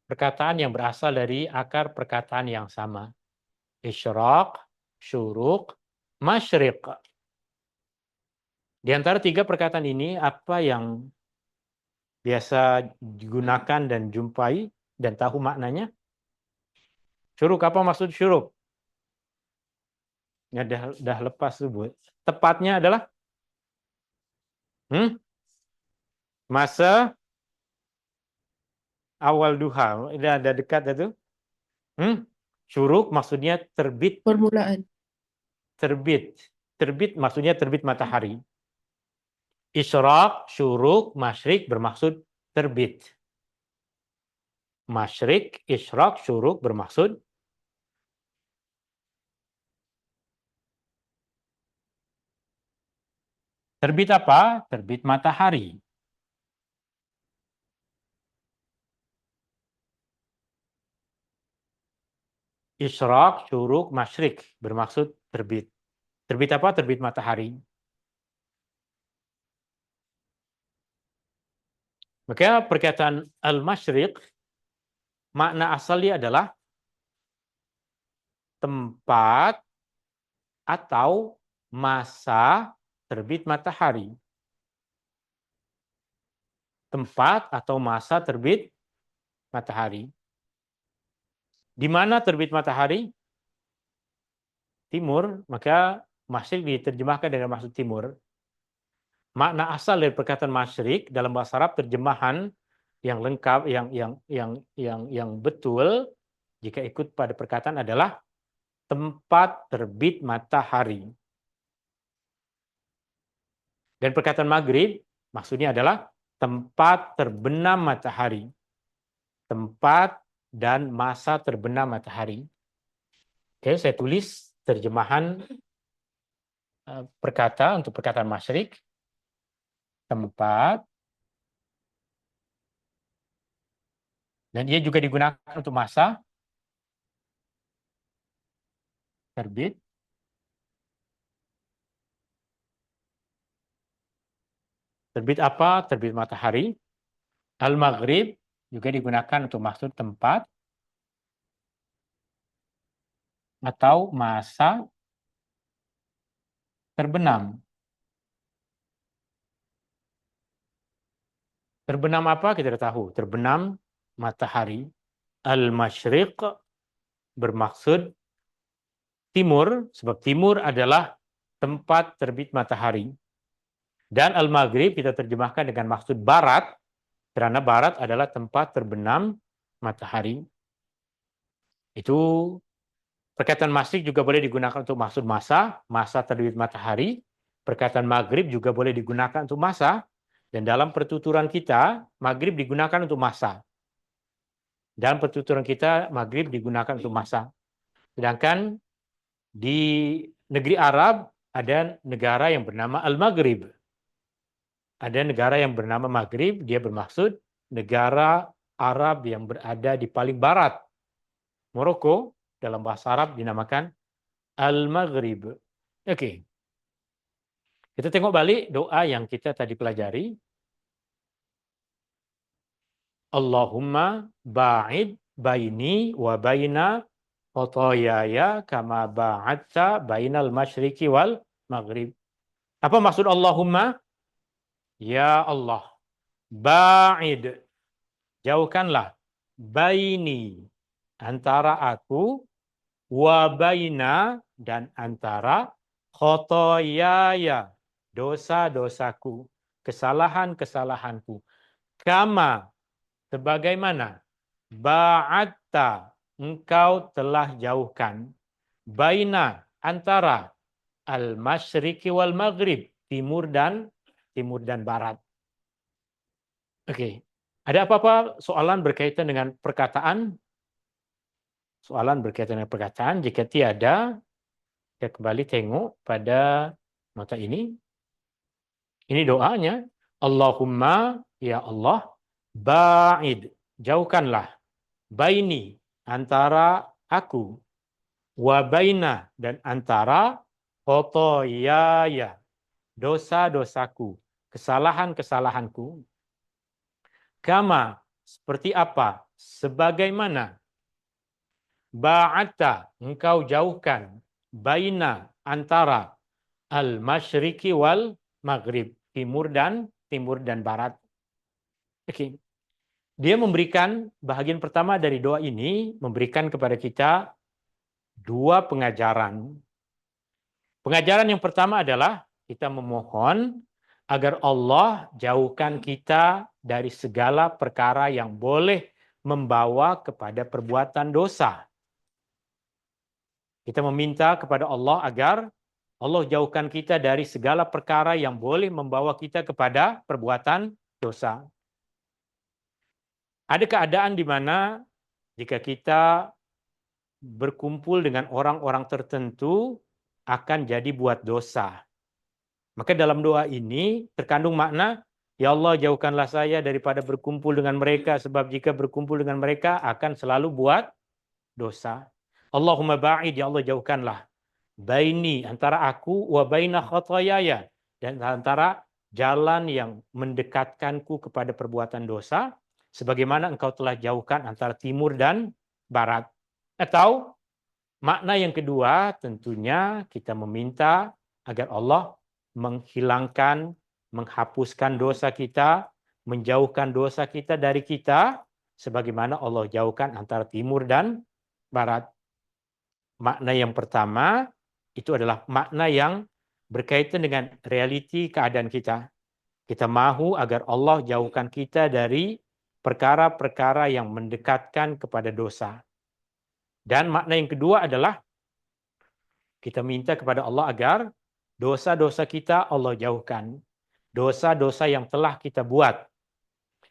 perkataan yang berasal dari akar perkataan yang sama. Isyraq, syuruq, masyriq. Di antara tiga perkataan ini, apa yang biasa digunakan dan jumpai dan tahu maknanya? Syuruq, apa maksud syuruq? Ya, dah lepas sebut. Tepatnya adalah masa awal duha. Dah dekat itu. Syuruq maksudnya terbit. Permulaan. Terbit maksudnya terbit matahari. Isyraq, syuruq, masyriq bermaksud terbit. Masyriq, isyraq, syuruq bermaksud terbit apa? Terbit matahari. Isyraq, syuruq, masyriq bermaksud terbit. Terbit apa? Terbit matahari. Maka perkataan al-masyriq, makna asalnya adalah tempat atau masa terbit matahari. Tempat atau masa terbit matahari. Di mana terbit matahari? Timur, maka masyriq diterjemahkan dengan maksud timur. Makna asal dari perkataan masyriq dalam bahasa Arab, terjemahan yang lengkap, yang betul jika ikut pada perkataan adalah tempat terbit matahari. Dan perkataan maghrib maksudnya adalah tempat terbenam matahari. Tempat dan masa terbenam matahari. Oke, saya tulis terjemahan perkata untuk perkataan masyrik, tempat, dan ia juga digunakan untuk masa, terbit, terbit apa? Terbit matahari. Al-Maghrib juga digunakan untuk maksud tempat atau masa terbenam. Terbenam apa? Kita sudah tahu. Terbenam matahari. Al-Masyriq bermaksud timur, sebab timur adalah tempat terbit matahari. Dan Al-Maghrib kita terjemahkan dengan maksud barat, karena barat adalah tempat terbenam matahari. Itu perkataan masyrik juga boleh digunakan untuk maksud masa, masa terbit matahari. Perkataan maghrib juga boleh digunakan untuk masa. Dan dalam pertuturan kita, maghrib digunakan untuk masa. Dalam pertuturan kita, maghrib digunakan untuk masa. Sedangkan di negeri Arab ada negara yang bernama Al-Maghrib. Ada negara yang bernama Maghrib, dia bermaksud negara Arab yang berada di paling barat. Maroko dalam bahasa Arab dinamakan Al-Maghrib. Oke. Kita tengok balik doa yang kita tadi pelajari. Allahumma ba'id baini wa baina khotoyaya kama ba'adta bainal masyriqi wal maghrib. Apa maksud Allahumma? Ya Allah, ba'id, jauhkanlah, baini, antara aku, wa baina, dan antara khotoyaya, dosa-dosaku, kesalahan-kesalahanku. Kama, sebagaimana, ba'atta, engkau telah jauhkan, baina, antara, al-masyriqi wal maghrib, timur dan barat. Oke. Ada apa-apa soalan berkaitan dengan perkataan? Soalan berkaitan dengan perkataan. Jika tiada, kita kembali tengok pada nota ini. Ini doanya. Allahumma, ya Allah, ba'id, jauhkanlah, baini, antara aku, wa baina, dan antara khotoyaya, dosa-dosaku, kesalahan-kesalahanku. Kama, seperti apa? Sebagaimana. Ba'atta, engkau jauhkan. Baina, antara. Al-masyriqi wal maghrib. Timur dan barat. Oke. Dia memberikan, bahagian pertama dari doa ini, memberikan kepada kita dua pengajaran. Pengajaran yang pertama adalah, kita memohon agar Allah jauhkan kita dari segala perkara yang boleh membawa kepada perbuatan dosa. Kita meminta kepada Allah agar Allah jauhkan kita dari segala perkara yang boleh membawa kita kepada perbuatan dosa. Ada keadaan di mana jika kita berkumpul dengan orang-orang tertentu akan jadi buat dosa. Maka dalam doa ini terkandung makna, ya Allah jauhkanlah saya daripada berkumpul dengan mereka, sebab jika berkumpul dengan mereka akan selalu buat dosa. Allahumma ba'id, ya Allah jauhkanlah, baini, antara aku, wa baina khotoyaya, dan antara jalan yang mendekatkanku kepada perbuatan dosa, sebagaimana engkau telah jauhkan antara timur dan barat. Atau makna yang kedua, tentunya kita meminta agar Allah menghilangkan, menghapuskan dosa kita, menjauhkan dosa kita dari kita, sebagaimana Allah jauhkan antara timur dan barat. Makna yang pertama, itu adalah makna yang berkaitan dengan realiti keadaan kita. Kita mahu agar Allah jauhkan kita dari perkara-perkara yang mendekatkan kepada dosa. Dan makna yang kedua adalah, kita minta kepada Allah agar dosa-dosa kita Allah jauhkan. Dosa-dosa yang telah kita buat.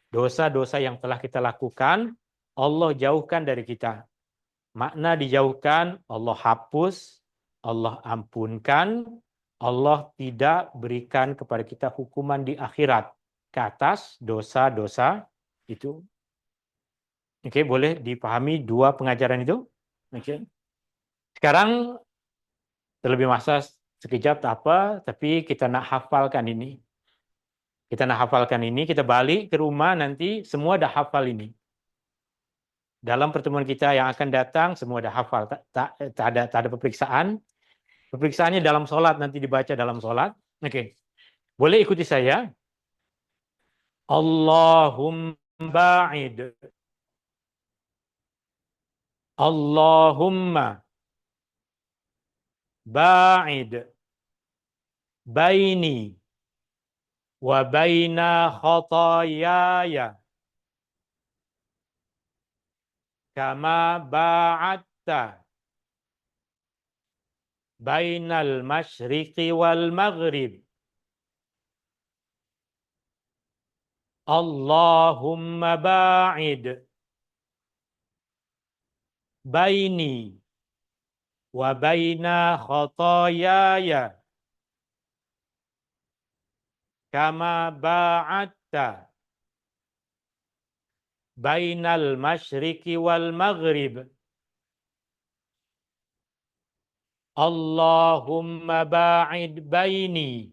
Dosa-dosa yang telah kita lakukan, Allah jauhkan dari kita. Makna dijauhkan, Allah hapus, Allah ampunkan, Allah tidak berikan kepada kita hukuman di akhirat ke atas dosa-dosa itu. Oke, boleh dipahami dua pengajaran itu? Oke. Sekarang terlebih masa sekejap tak apa, tapi kita nak hafalkan ini. Kita nak hafalkan ini, kita balik ke rumah nanti semua dah hafal ini. Dalam pertemuan kita yang akan datang semua dah hafal, tak ada peperiksaan. Peperiksaannya dalam solat, nanti dibaca dalam solat. Oke. Boleh ikuti saya. Allahumma ba'id. Allahumma ba'id. Baini. Wa baina khatayaya. Kama ba'atta. Bainal masyriqi wal maghrib. Allahumma ba'id baini wa baina khatayaya kama ba'atta bainal masyriqi wal maghrib. Allahumma ba'id baini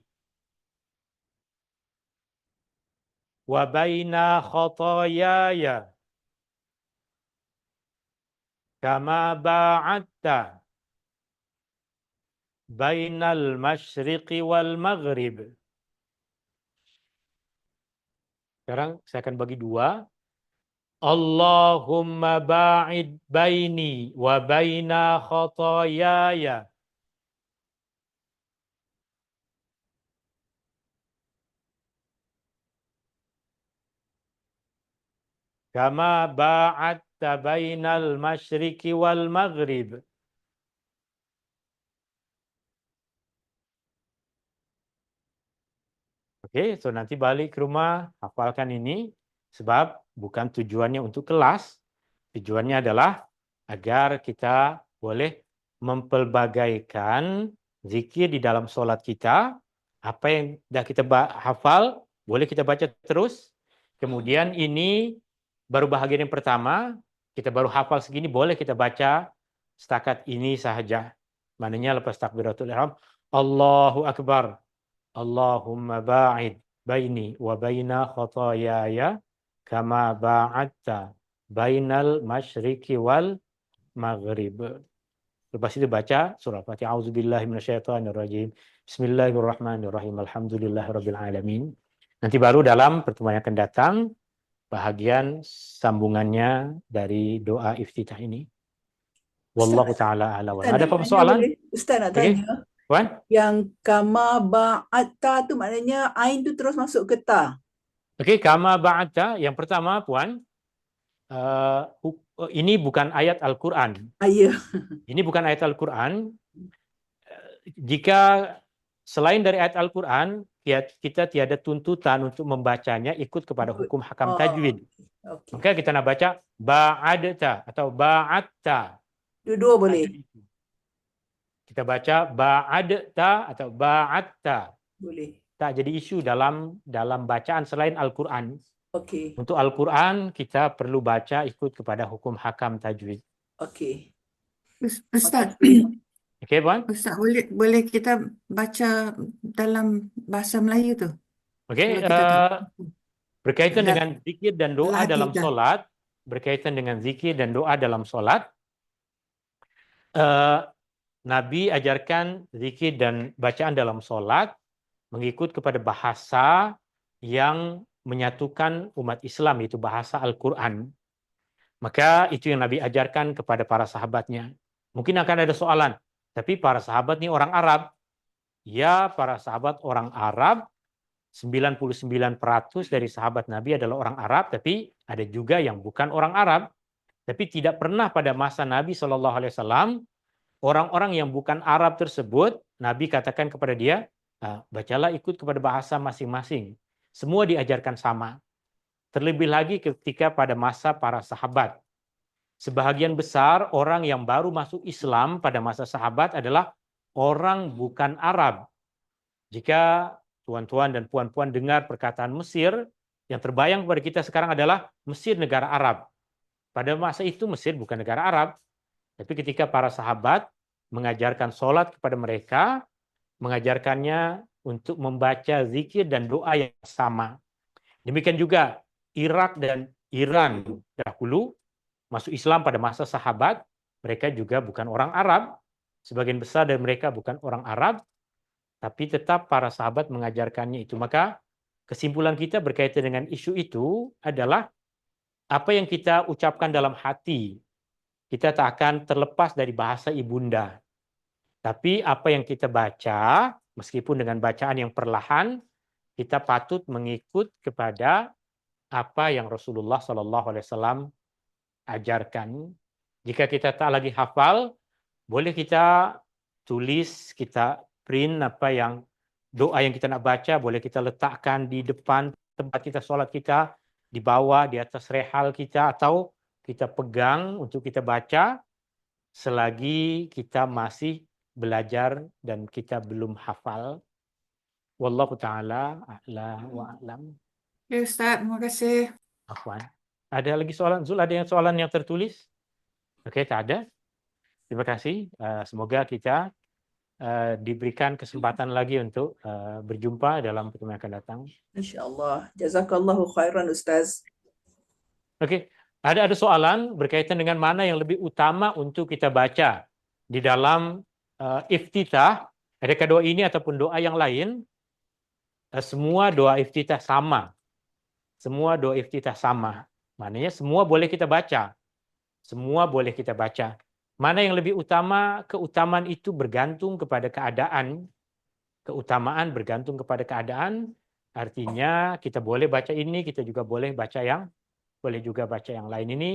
wa baina khatayaya kama ba'atta bainal masyriqi wal maghrib. Sekarang saya akan bagi dua. Allahumma ba'id baini wa baina khatayaya kama ba'atta bainal masyriqi wal maghrib. Oke, so nanti balik ke rumah, hafalkan ini. Sebab bukan tujuannya untuk kelas. Tujuannya adalah agar kita boleh mempelbagaikan zikir di dalam solat kita. Apa yang dah kita hafal, boleh kita baca terus. Kemudian ini baru bahagian yang pertama, kita baru hafal segini, boleh kita baca setakat ini sahaja. Maknanya lepas takbiratul ihram, Allahu Akbar. Allahumma ba'id baini wa baina khatayaya kama ba'atta bainal masyriqi wal maghrib. Lepas itu baca surah Fatihah. Auzubillahi minasyaitonirrajim. Bismillahirrahmanirrahim. Alhamdulillahirabbil alamin. Nanti baru dalam pertemuan yang akan datang bahagian sambungannya dari doa iftitah ini. Wallahu taala a'lam. Ada apa soalan? Ustaz nak Okey. tanya. Puan? Yang kama ba'atta tu maknanya ain tu terus masuk ke ta. Okey, kama ba'atta yang pertama puan, ini bukan ayat Al-Quran. Ya. Ini bukan ayat Al-Quran. Jika selain dari ayat Al-Quran, kita tiada tuntutan untuk membacanya ikut kepada hukum hakam tajwid. Okey. Maka kita nak baca ba'adta atau ba'atta. Dua-dua boleh. Kita baca ba'adta atau ba'atta. Boleh. Tak jadi isu dalam bacaan selain Al-Quran. Okey. Untuk Al-Quran, kita perlu baca ikut kepada hukum hakam tajwid. Okey. Ustaz, Okey, Puan? Ustaz boleh kita baca dalam bahasa Melayu tu? Okey, Kalau kita tak berkaitan dah dengan zikir dan doa latih dalam dah. solat, berkaitan dengan zikir dan doa dalam solat, Nabi ajarkan zikir dan bacaan dalam solat mengikut kepada bahasa yang menyatukan umat Islam, yaitu bahasa Al-Quran. Maka itu yang Nabi ajarkan kepada para sahabatnya. Mungkin akan ada soalan, tapi para sahabat ini orang Arab. Ya, para sahabat orang Arab, 99% dari sahabat Nabi adalah orang Arab, tapi ada juga yang bukan orang Arab. Tapi tidak pernah pada masa Nabi SAW, orang-orang yang bukan Arab tersebut, Nabi katakan kepada dia, bacalah ikut kepada bahasa masing-masing. Semua diajarkan sama. Terlebih lagi ketika pada masa para sahabat. Sebahagian besar orang yang baru masuk Islam pada masa sahabat adalah orang bukan Arab. Jika tuan-tuan dan puan-puan dengar perkataan Mesir, yang terbayang kepada kita sekarang adalah Mesir negara Arab. Pada masa itu Mesir bukan negara Arab, tapi ketika para sahabat mengajarkan sholat kepada mereka, mengajarkannya untuk membaca zikir dan doa yang sama. Demikian juga Irak dan Iran dahulu masuk Islam pada masa sahabat, mereka juga bukan orang Arab. Sebagian besar dari mereka bukan orang Arab, tapi tetap para sahabat mengajarkannya itu. Maka kesimpulan kita berkaitan dengan isu itu adalah apa yang kita ucapkan dalam hati, kita tak akan terlepas dari bahasa ibunda. Tapi apa yang kita baca, meskipun dengan bacaan yang perlahan, kita patut mengikut kepada apa yang Rasulullah SAW ajarkan. Jika kita tak lagi hafal, boleh kita tulis, kita print apa yang doa yang kita nak baca, boleh kita letakkan di depan tempat kita sholat kita, di bawah, di atas rehal kita, atau kita pegang untuk kita baca selagi kita masih belajar dan kita belum hafal. Wallahu ta'ala a'la wa a'lam. Ya Ustaz, terima kasih. Afwan. Ada lagi soalan? Zul, ada yang soalan yang tertulis? Okey, tak ada. Terima kasih. Semoga kita diberikan kesempatan lagi untuk berjumpa dalam pertemuan yang akan datang. InsyaAllah. Jazakallahu khairan Ustaz. Okey, ada soalan berkaitan dengan mana yang lebih utama untuk kita baca di dalam iftitah. Adakah doa ini ataupun doa yang lain? Semua doa iftitah sama. Semua doa iftitah sama. Maknanya semua boleh kita baca. Semua boleh kita baca. Mana yang lebih utama? Keutamaan itu bergantung kepada keadaan. Keutamaan bergantung kepada keadaan. Artinya kita boleh baca ini, kita juga boleh juga baca yang lain. Ini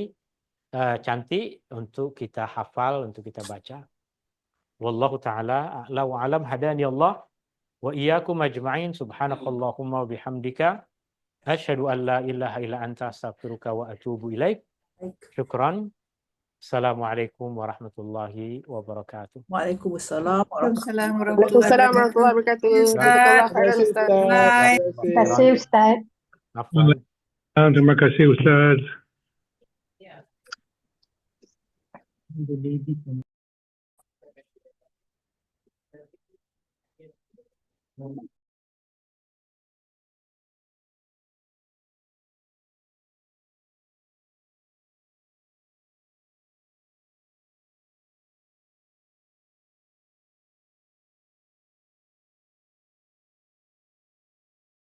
cantik untuk kita hafal, untuk kita baca. Wallahu ta'ala a'la wa alam, hadani Allah wa iyyakum ajma'in. Subhanakallahumma wa bihamdika asyhadu an la ilaha illa anta astaghfiruka wa atubu ilaik. Syukran. Assalamualaikum warahmatullahi wabarakatuh. Waalaikumsalam Waalaikumsalam Waalaikumsalam warahmatullahi wabarakatuh. Jazakallah khairan Ustaz. Bye. Terima kasih Ustaz. Afwan. Terima kasih Ustaz. Ya.